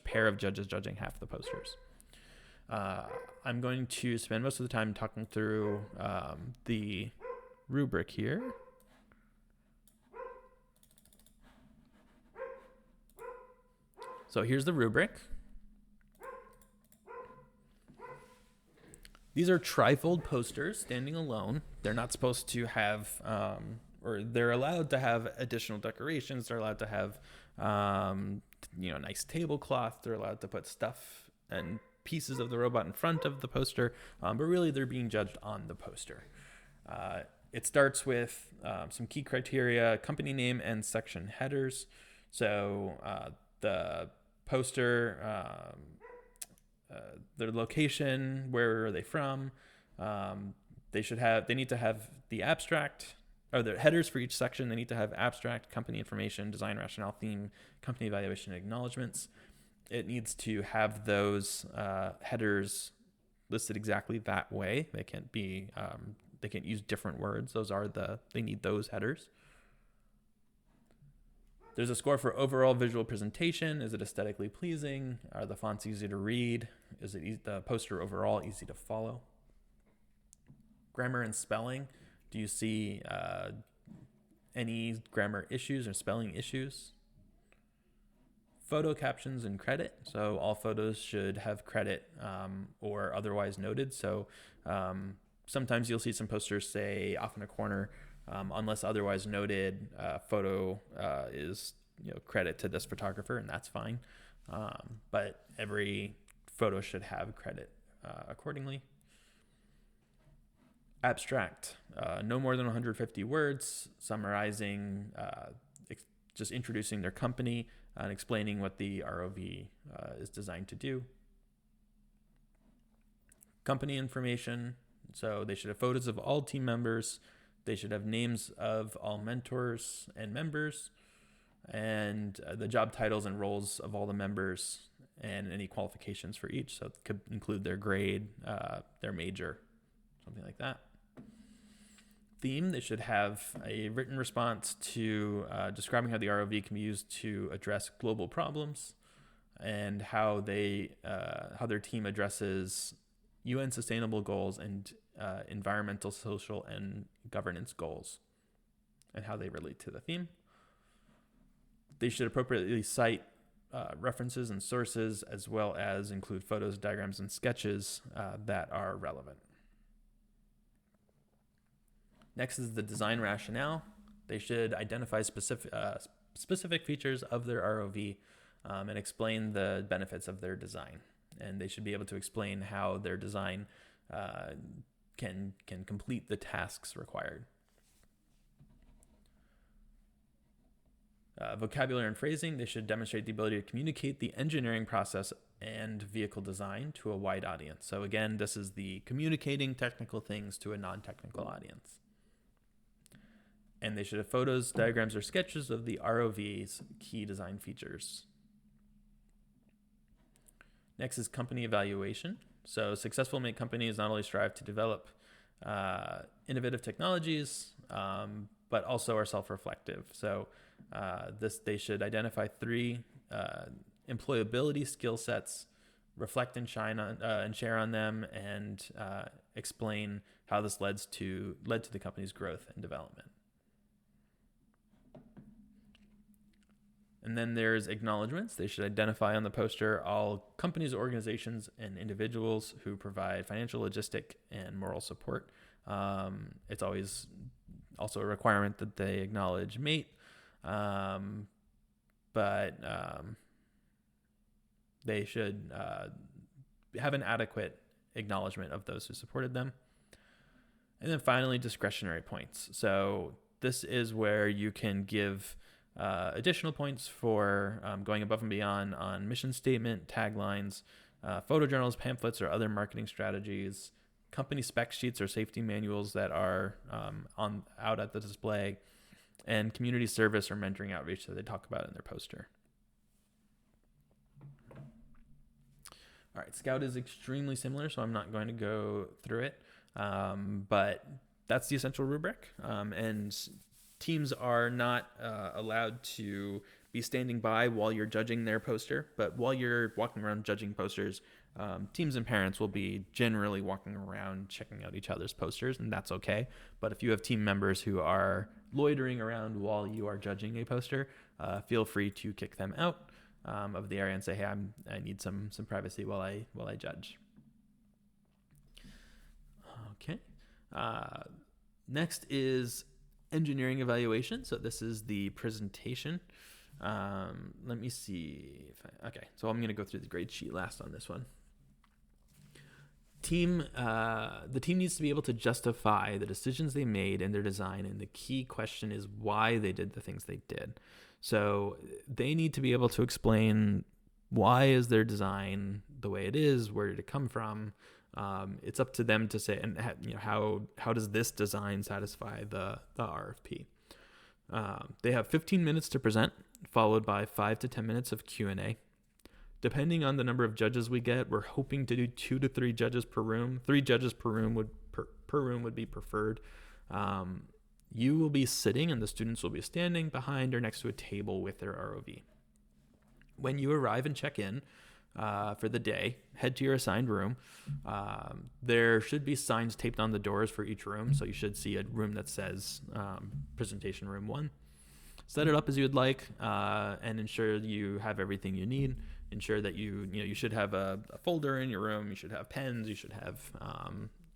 pair of judges judging half the posters. I'm going to spend most of the time talking through the rubric here. So here's the rubric. These are trifold posters standing alone. They're not supposed to have, or they're allowed to have additional decorations. They're allowed to have, nice tablecloth. They're allowed to put stuff and pieces of the robot in front of the poster, but really they're being judged on the poster. It starts with some key criteria: company name and section headers. So the poster, their location, where are they from? They need to have the abstract, or their headers for each section. They need to have abstract, company information, design rationale, theme, company evaluation, and acknowledgements. It needs to have those headers listed exactly that way. They can't be, they can't use different words. They need those headers. There's a score for overall visual presentation. Is it aesthetically pleasing? Are the fonts easy to read? Is the poster overall easy to follow? Grammar and spelling. Do you see any grammar issues or spelling issues? Photo captions and credit. So all photos should have credit or otherwise noted. So sometimes you'll see some posters say off in a corner, unless otherwise noted, photo is credit to this photographer, and that's fine. But every photo should have credit accordingly. Abstract, no more than 150 words, summarizing, just introducing their company and explaining what the ROV is designed to do. Company information, so they should have photos of all team members. They should have names of all mentors and members, and the job titles and roles of all the members, and any qualifications for each. So it could include their grade, their major, something like that. theme, they should have a written response to describing how the ROV can be used to address global problems and how their team addresses UN sustainable goals and environmental, social, and governance goals and how they relate to the theme. They should appropriately cite references and sources, as well as include photos, diagrams, and sketches that are relevant. Next is the design rationale. They should identify specific features of their ROV and explain the benefits of their design. And they should be able to explain how their design can complete the tasks required. Vocabulary and phrasing, they should demonstrate the ability to communicate the engineering process and vehicle design to a wide audience. So again, this is the communicating technical things to a non-technical audience. And they should have photos, diagrams, or sketches of the ROV's key design features. Next is company evaluation. So successful make companies not only strive to develop innovative technologies, but also are self-reflective. So they should identify 3 employability skill sets, reflect and share on them, and explain how this led to the company's growth and development. And then there's acknowledgments. They should identify on the poster all companies, organizations, and individuals who provide financial, logistic, and moral support. It's always also a requirement that they acknowledge MATE, but they should have an adequate acknowledgement of those who supported them. And then finally, discretionary points. So this is where you can give additional points for going above and beyond on mission statement, taglines, photojournals, pamphlets, or other marketing strategies, company spec sheets or safety manuals that are out at the display, and community service or mentoring outreach that they talk about in their poster. All right, Scout is extremely similar, so I'm not going to go through it, but that's the essential rubric, and teams are not allowed to be standing by while you're judging their poster, but while you're walking around judging posters, teams and parents will be generally walking around checking out each other's posters, and that's okay. But if you have team members who are loitering around while you are judging a poster, feel free to kick them out of the area and say, hey, I need some privacy while I judge. Okay. Next is engineering evaluation. So this is the presentation. Let me see okay. So I'm going to go through the grade sheet last on this one. The team needs to be able to justify the decisions they made in their design, and the key question is why they did the things they did. So they need to be able to explain why is their design the way it is, where did it come from. It's up to them to say, and how does this design satisfy the RFP? They have 15 minutes to present, followed by 5 to 10 minutes of Q&A. Depending on the number of judges we get, we're hoping to do 2 to 3 judges per room. 3 judges per room would be preferred. You will be sitting and the students will be standing behind or next to a table with their ROV. When you arrive and check in for the day, head to your assigned room. There should be signs taped on the doors for each room, so you should see a room that says presentation room 1. Set it up as you would like, and ensure you have everything you need. Ensure that you should have a folder in your room. You should have pens. You should have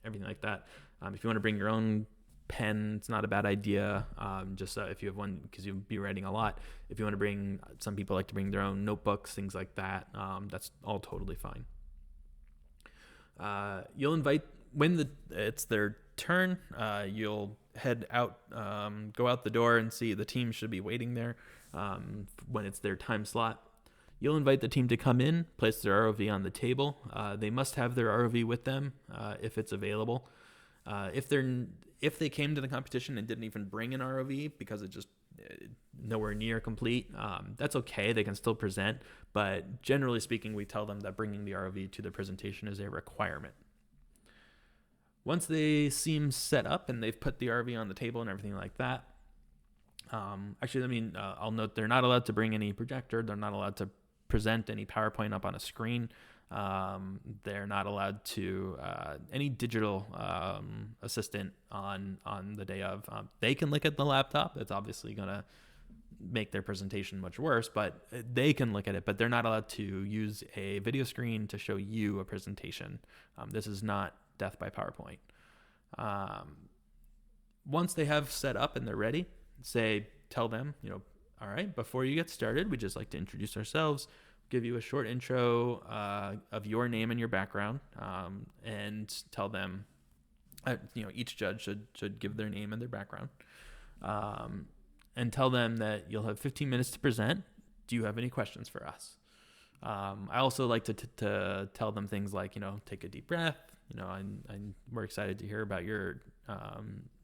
everything like that. If you want to bring your own pen, it's not a bad idea. Just if you have one, because you'll be writing a lot. If you want to bring, some people like to bring their own notebooks, things like that. That's all totally fine. You'll invite, when it's their turn, you'll head out, go out the door and see the team should be waiting there when it's their time slot. You'll invite the team to come in, place their ROV on the table. They must have their ROV with them if it's available. If they came to the competition and didn't even bring an ROV because it's just nowhere near complete, that's okay. They can still present, but generally speaking, we tell them that bringing the ROV to the presentation is a requirement. Once they seem set up and they've put the RV on the table and everything like that, I'll note they're not allowed to bring any projector. They're not allowed to present any PowerPoint up on a screen. They're not allowed to any digital assistant on the day of. They can look at the laptop. It's obviously going to make their presentation much worse, but they can look at it. But they're not allowed to use a video screen to show you a presentation. This is not death by PowerPoint. Once they have set up and they're ready, tell them, all right, before you get started, we'd just like to introduce ourselves, give you a short intro of your name and your background, and tell them, each judge should give their name and their background, and tell them that you'll have 15 minutes to present. Do you have any questions for us? I also like to tell them things like, take a deep breath. We're excited to hear about your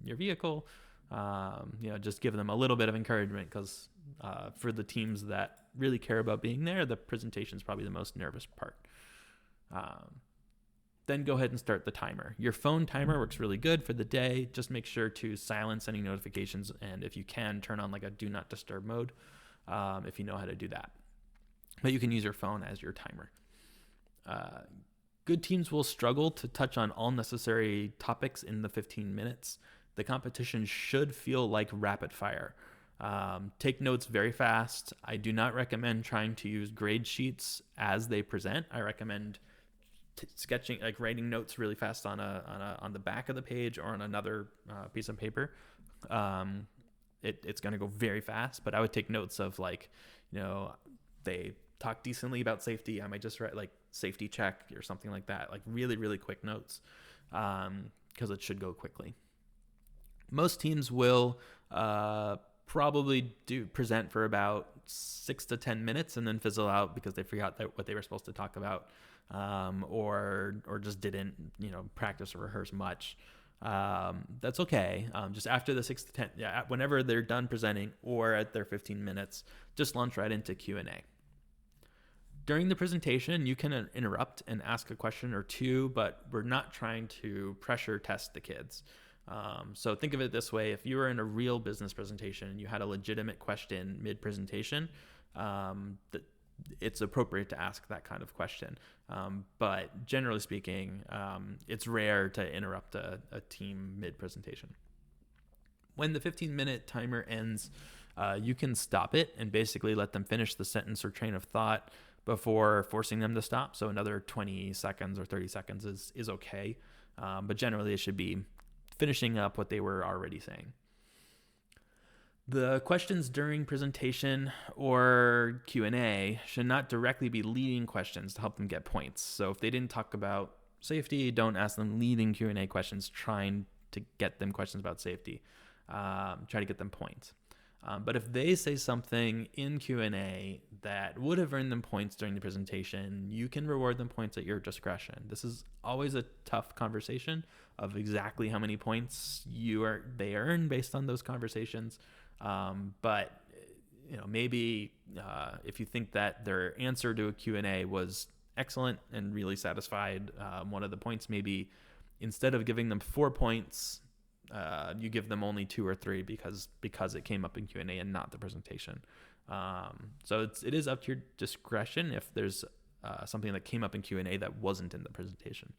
vehicle. Just give them a little bit of encouragement, because for the teams that really care about being there, the presentation is probably the most nervous part. Then go ahead and start the timer. Your phone timer works really good for the day. Just make sure to silence any notifications, and if you can, turn on like a do not disturb mode if you know how to do that. But you can use your phone as your timer. Good teams will struggle to touch on all necessary topics in the 15 minutes. The competition should feel like rapid fire. Take notes very fast. I do not recommend trying to use grade sheets as they present. I recommend sketching, like writing notes really fast on the back of the page or on another piece of paper. It's going to go very fast, but I would take notes of they talk decently about safety. I might just write like safety check or something like that, like really, really quick notes, because it should go quickly. Most teams will probably present for about 6 to 10 minutes and then fizzle out because they forgot what they were supposed to talk about, or just didn't practice or rehearse much. That's okay. Just after the 6 to 10, whenever they're done presenting or at their 15 minutes, just launch right into Q&A. During the presentation, you can interrupt and ask a question or two, but we're not trying to pressure test the kids. So think of it this way. If you were in a real business presentation and you had a legitimate question mid-presentation, it's appropriate to ask that kind of question. But generally speaking, it's rare to interrupt a team mid-presentation. When the 15-minute timer ends, you can stop it and basically let them finish the sentence or train of thought before forcing them to stop. So another 20 seconds or 30 seconds is okay. But generally it should be finishing up what they were already saying. The questions during presentation or Q&A should not directly be leading questions to help them get points. So if they didn't talk about safety, don't ask them leading Q&A questions trying to get them questions about safety. Try to get them points. But if they say something in Q&A that would have earned them points during the presentation, you can reward them points at your discretion. This is always a tough conversation of exactly how many points they earn based on those conversations. But maybe if you think that their answer to a Q&A was excellent and really satisfied one of the points, maybe instead of giving them 4 points, you give them only 2 or 3 because it came up in Q&A and not the presentation. So it is up to your discretion if there's something that came up in Q&A that wasn't in the presentation.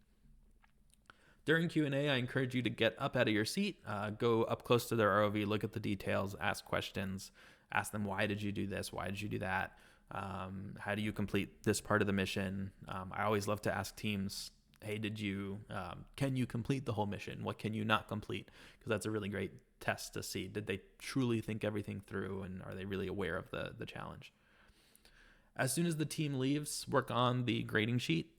During Q&A, I encourage you to get up out of your seat, go up close to their ROV, look at the details, ask questions, ask them, why did you do this? Why did you do that? How do you complete this part of the mission? I always love to ask teams, hey, can you complete the whole mission? What can you not complete? Because that's a really great test to see. Did they truly think everything through, and are they really aware of the challenge? As soon as the team leaves, work on the grading sheet.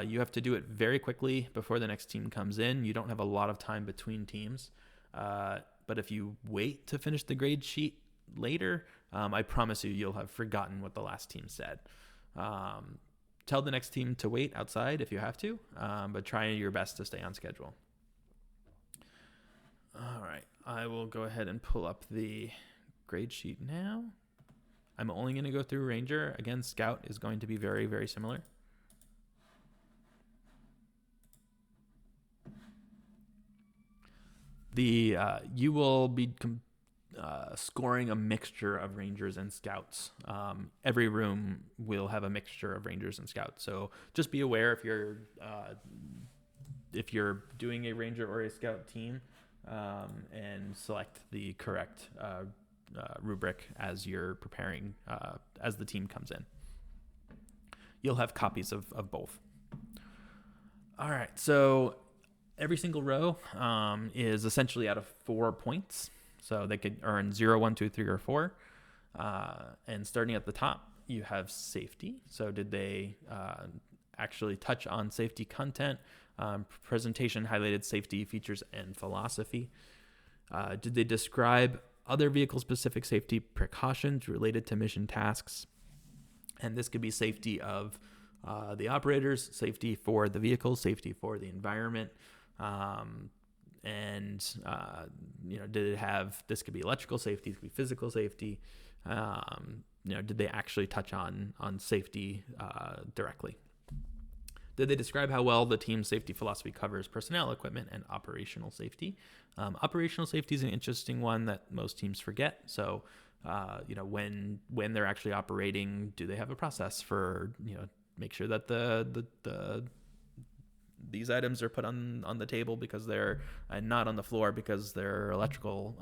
You have to do it very quickly before the next team comes in. You don't have a lot of time between teams. But if you wait to finish the grade sheet later, I promise you'll have forgotten what the last team said. Tell the next team to wait outside if you have to, but try your best to stay on schedule. All right, I will go ahead and pull up the grade sheet now. I'm only going to go through Ranger. Again, Scout is going to be very, very similar. You will be scoring a mixture of Rangers and Scouts. Every room will have a mixture of Rangers and Scouts. So just be aware if you're doing a Ranger or a Scout team, and select the correct rubric as you're preparing as the team comes in. You'll have copies of both. All right, so every single row is essentially out of 4 points. So they could earn 0, 1, 2, 3, or 4. And starting at the top, you have safety. So did they actually touch on safety content? Presentation highlighted safety features and philosophy. Did they describe other vehicle-specific safety precautions related to mission tasks? And this could be safety of the operators, safety for the vehicle, safety for the environment. Did it have, this could be electrical safety, this could be physical safety. Did they actually touch on safety directly? Did they describe how well the team's safety philosophy covers personnel, equipment, and operational safety? Operational safety is an interesting one that most teams forget. So, when they're actually operating, do they have a process for, make sure that these items are put on the table because they're not on the floor because they're electrical.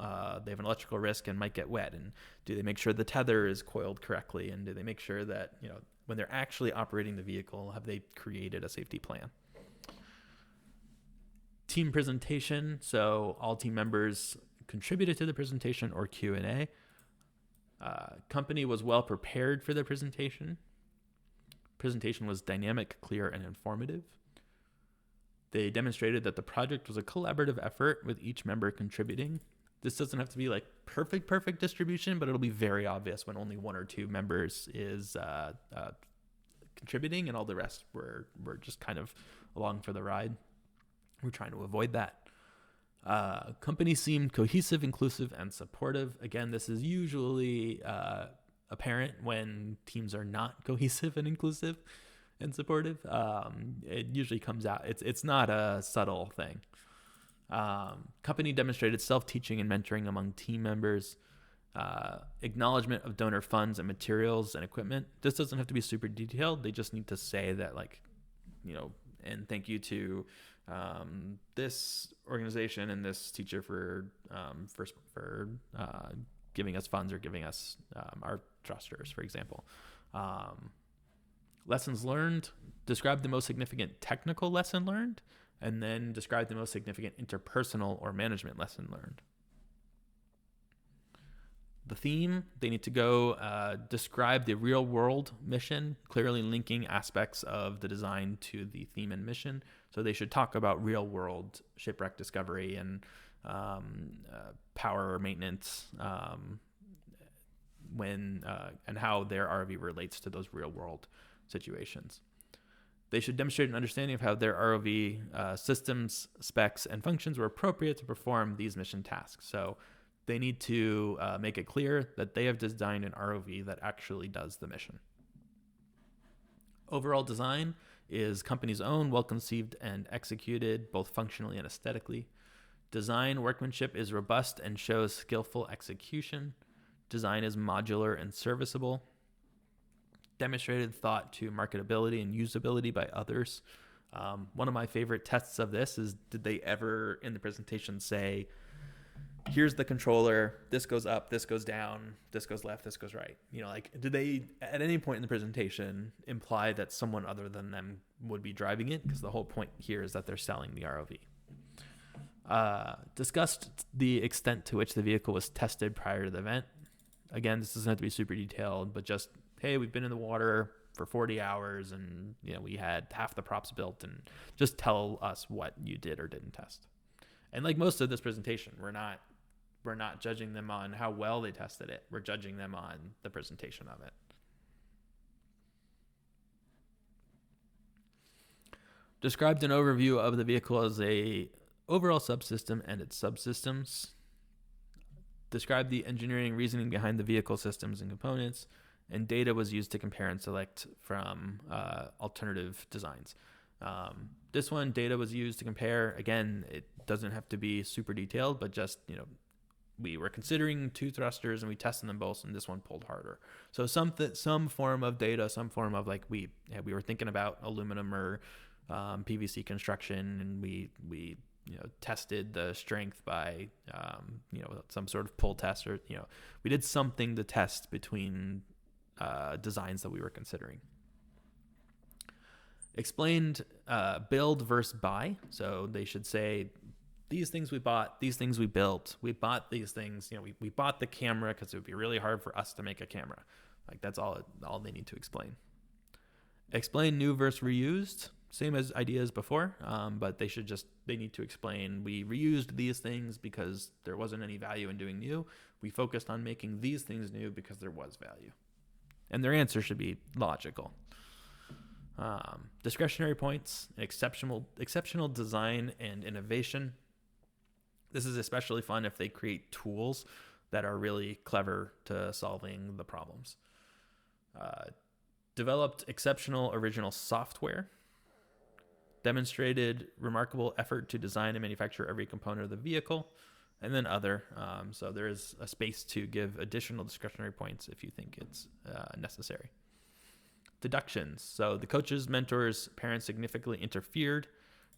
They have an electrical risk and might get wet. And do they make sure the tether is coiled correctly? And do they make sure that, when they're actually operating the vehicle, have they created a safety plan? Team presentation. So all team members contributed to the presentation or Q&A. Company was well prepared for the presentation. Presentation was dynamic, clear, and informative. They demonstrated that the project was a collaborative effort with each member contributing. This doesn't have to be like perfect distribution, but it'll be very obvious when only 1 or 2 members is contributing and all the rest were just kind of along for the ride. We're trying to avoid that. Company seemed cohesive, inclusive, and supportive. Again, this is usually apparent when teams are not cohesive and inclusive and supportive. It usually comes out. It's not a subtle thing. Company demonstrated self-teaching and mentoring among team members. Acknowledgement of donor funds and materials and equipment. This doesn't have to be super detailed. They just need to say that, and thank you to this organization and this teacher for giving us funds or giving us our thrusters, for example. Lessons learned. Describe the most significant technical lesson learned, and then describe the most significant interpersonal or management lesson learned. The theme, they need to go describe the real world mission, clearly linking aspects of the design to the theme and mission. So they should talk about real world shipwreck discovery and power maintenance and how their ROV relates to those real world situations. They should demonstrate an understanding of how their ROV systems, specs, and functions were appropriate to perform these mission tasks. So they need to make it clear that they have designed an ROV that actually does the mission. Overall design is company's own, well-conceived and executed, both functionally and aesthetically. Design workmanship is robust and shows skillful execution. Design is modular and serviceable. Demonstrated thought to marketability and usability by others. One of my favorite tests of this is, did they ever in the presentation say, here's the controller, this goes up, this goes down, this goes left, this goes right? Did they at any point in the presentation imply that someone other than them would be driving it? Because the whole point here is that they're selling the ROV. Discussed the extent to which the vehicle was tested prior to the event. Again, this doesn't have to be super detailed, but just, hey, we've been in the water for 40 hours and we had half the props built, and just tell us what you did or didn't test. And like most of this presentation, we're not judging them on how well they tested it. We're judging them on the presentation of it. Described an overview of the vehicle as a overall subsystem and its subsystems. Described the engineering reasoning behind the vehicle systems and components, and data was used to compare and select from alternative designs. This one, data was used to compare. Again, it doesn't have to be super detailed, but just, we were considering two thrusters and we tested them both, and this one pulled harder. So some form of data, some form of we were thinking about aluminum or PVC construction, and we tested the strength by some sort of pull test, or we did something to test between designs that we were considering. Explained build versus buy. So they should say, these things we bought, these things we built. We bought these things. We bought the camera because it would be really hard for us to make a camera. That's all they need to explain. Explain new versus reused. Same as ideas before, but they need to explain, we reused these things because there wasn't any value in doing new. We focused on making these things new because there was value. And their answer should be logical. Discretionary points, exceptional design and innovation. This is especially fun if they create tools that are really clever to solving the problems. Developed exceptional original software. Demonstrated remarkable effort to design and manufacture every component of the vehicle. And then other. So there is a space to give additional discretionary points if you think it's necessary. Deductions. So the coaches, mentors, parents significantly interfered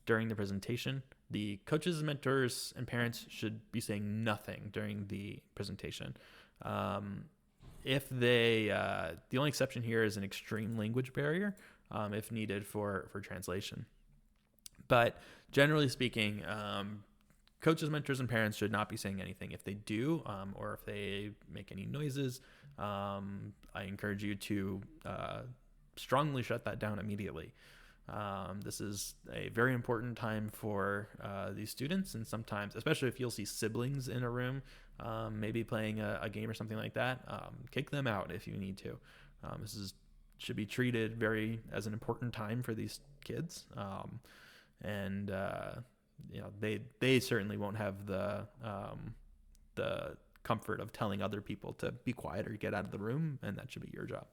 during the presentation. The coaches, mentors, and parents should be saying nothing during the presentation. If they, the only exception here is an extreme language barrier, if needed for translation. But generally speaking, coaches, mentors, and parents should not be saying anything. If they do, or if they make any noises, I encourage you to strongly shut that down immediately. This is a very important time for these students, and sometimes, especially if you'll see siblings in a room, maybe playing a game or something like that, kick them out if you need to. Should be treated very as an important time for these kids, and they certainly won't have the comfort of telling other people to be quiet or get out of the room, and that should be your job.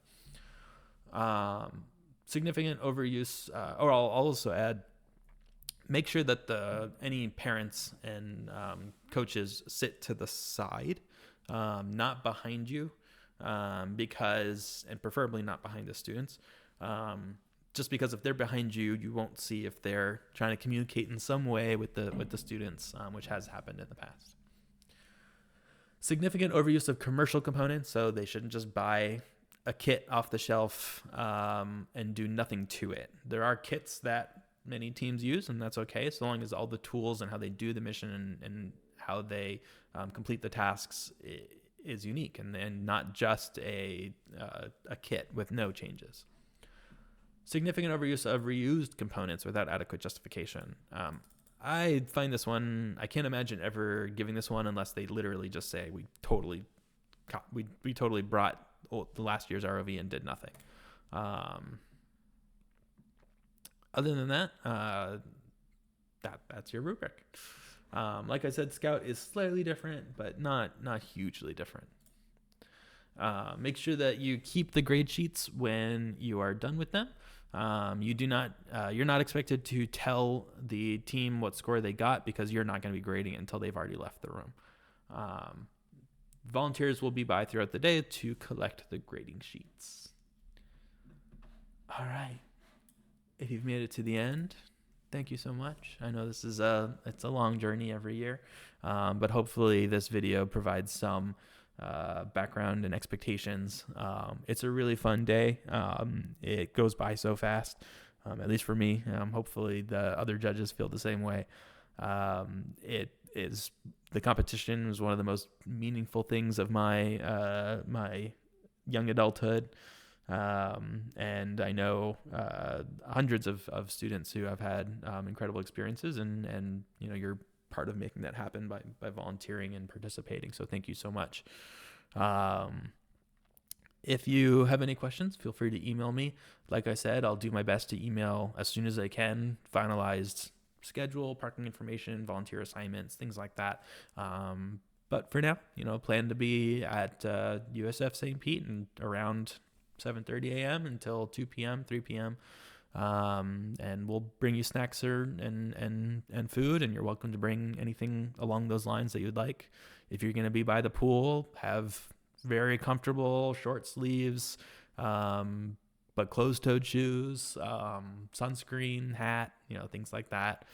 Significant overuse, or I'll also add, make sure that any parents and coaches sit to the side, not behind you, and preferably not behind the students. Just because if they're behind you, you won't see if they're trying to communicate in some way with the students, which has happened in the past. Significant overuse of commercial components, so they shouldn't just buy a kit off the shelf and do nothing to it. There are kits that many teams use, and that's okay, so long as all the tools and how they do the mission and how they complete the tasks is unique, and not just a kit with no changes. Significant overuse of reused components without adequate justification. I find this one, I can't imagine ever giving this one unless they literally just say we totally brought the last year's ROV and did nothing. Other than that, that's your rubric. Like I said, Scout is slightly different, but not hugely different. Make sure that you keep the grade sheets when you are done with them. You're not expected to tell the team what score they got, because you're not going to be grading it until they've already left the room. Volunteers will be by throughout the day to collect the grading sheets. All right. If you've made it to the end, thank you so much. I know this is it's a long journey every year, but hopefully this video provides some background and expectations. It's a really fun day. It goes by so fast, at least for me. Hopefully the other judges feel the same way. The competition was one of the most meaningful things of my my young adulthood. And I know hundreds of students who have had incredible experiences, and you're part of making that happen by volunteering and participating. So thank you so much. If you have any questions, feel free to email me. Like I said, I'll do my best to email as soon as I can, finalized schedule, parking information, volunteer assignments, things like that. But for now, plan to be at USF St. Pete and around 7:30 a.m. until 2 p.m., 3 p.m. And we'll bring you snacks and food, and you're welcome to bring anything along those lines that you'd like. If you're going to be by the pool, have very comfortable short sleeves, but closed-toed shoes, sunscreen, hat, things like that.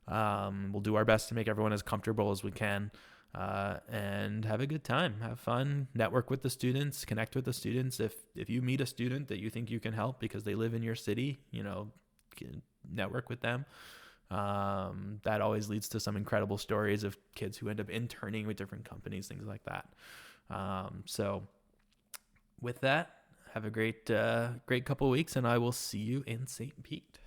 We'll do our best to make everyone as comfortable as we can, and have a good time, have fun, network with the students, connect with the students. If you meet a student that you think you can help because they live in your city, network with them. That always leads to some incredible stories of kids who end up interning with different companies, things like that. So with that, have a great couple of weeks, and I will see you in St. Pete.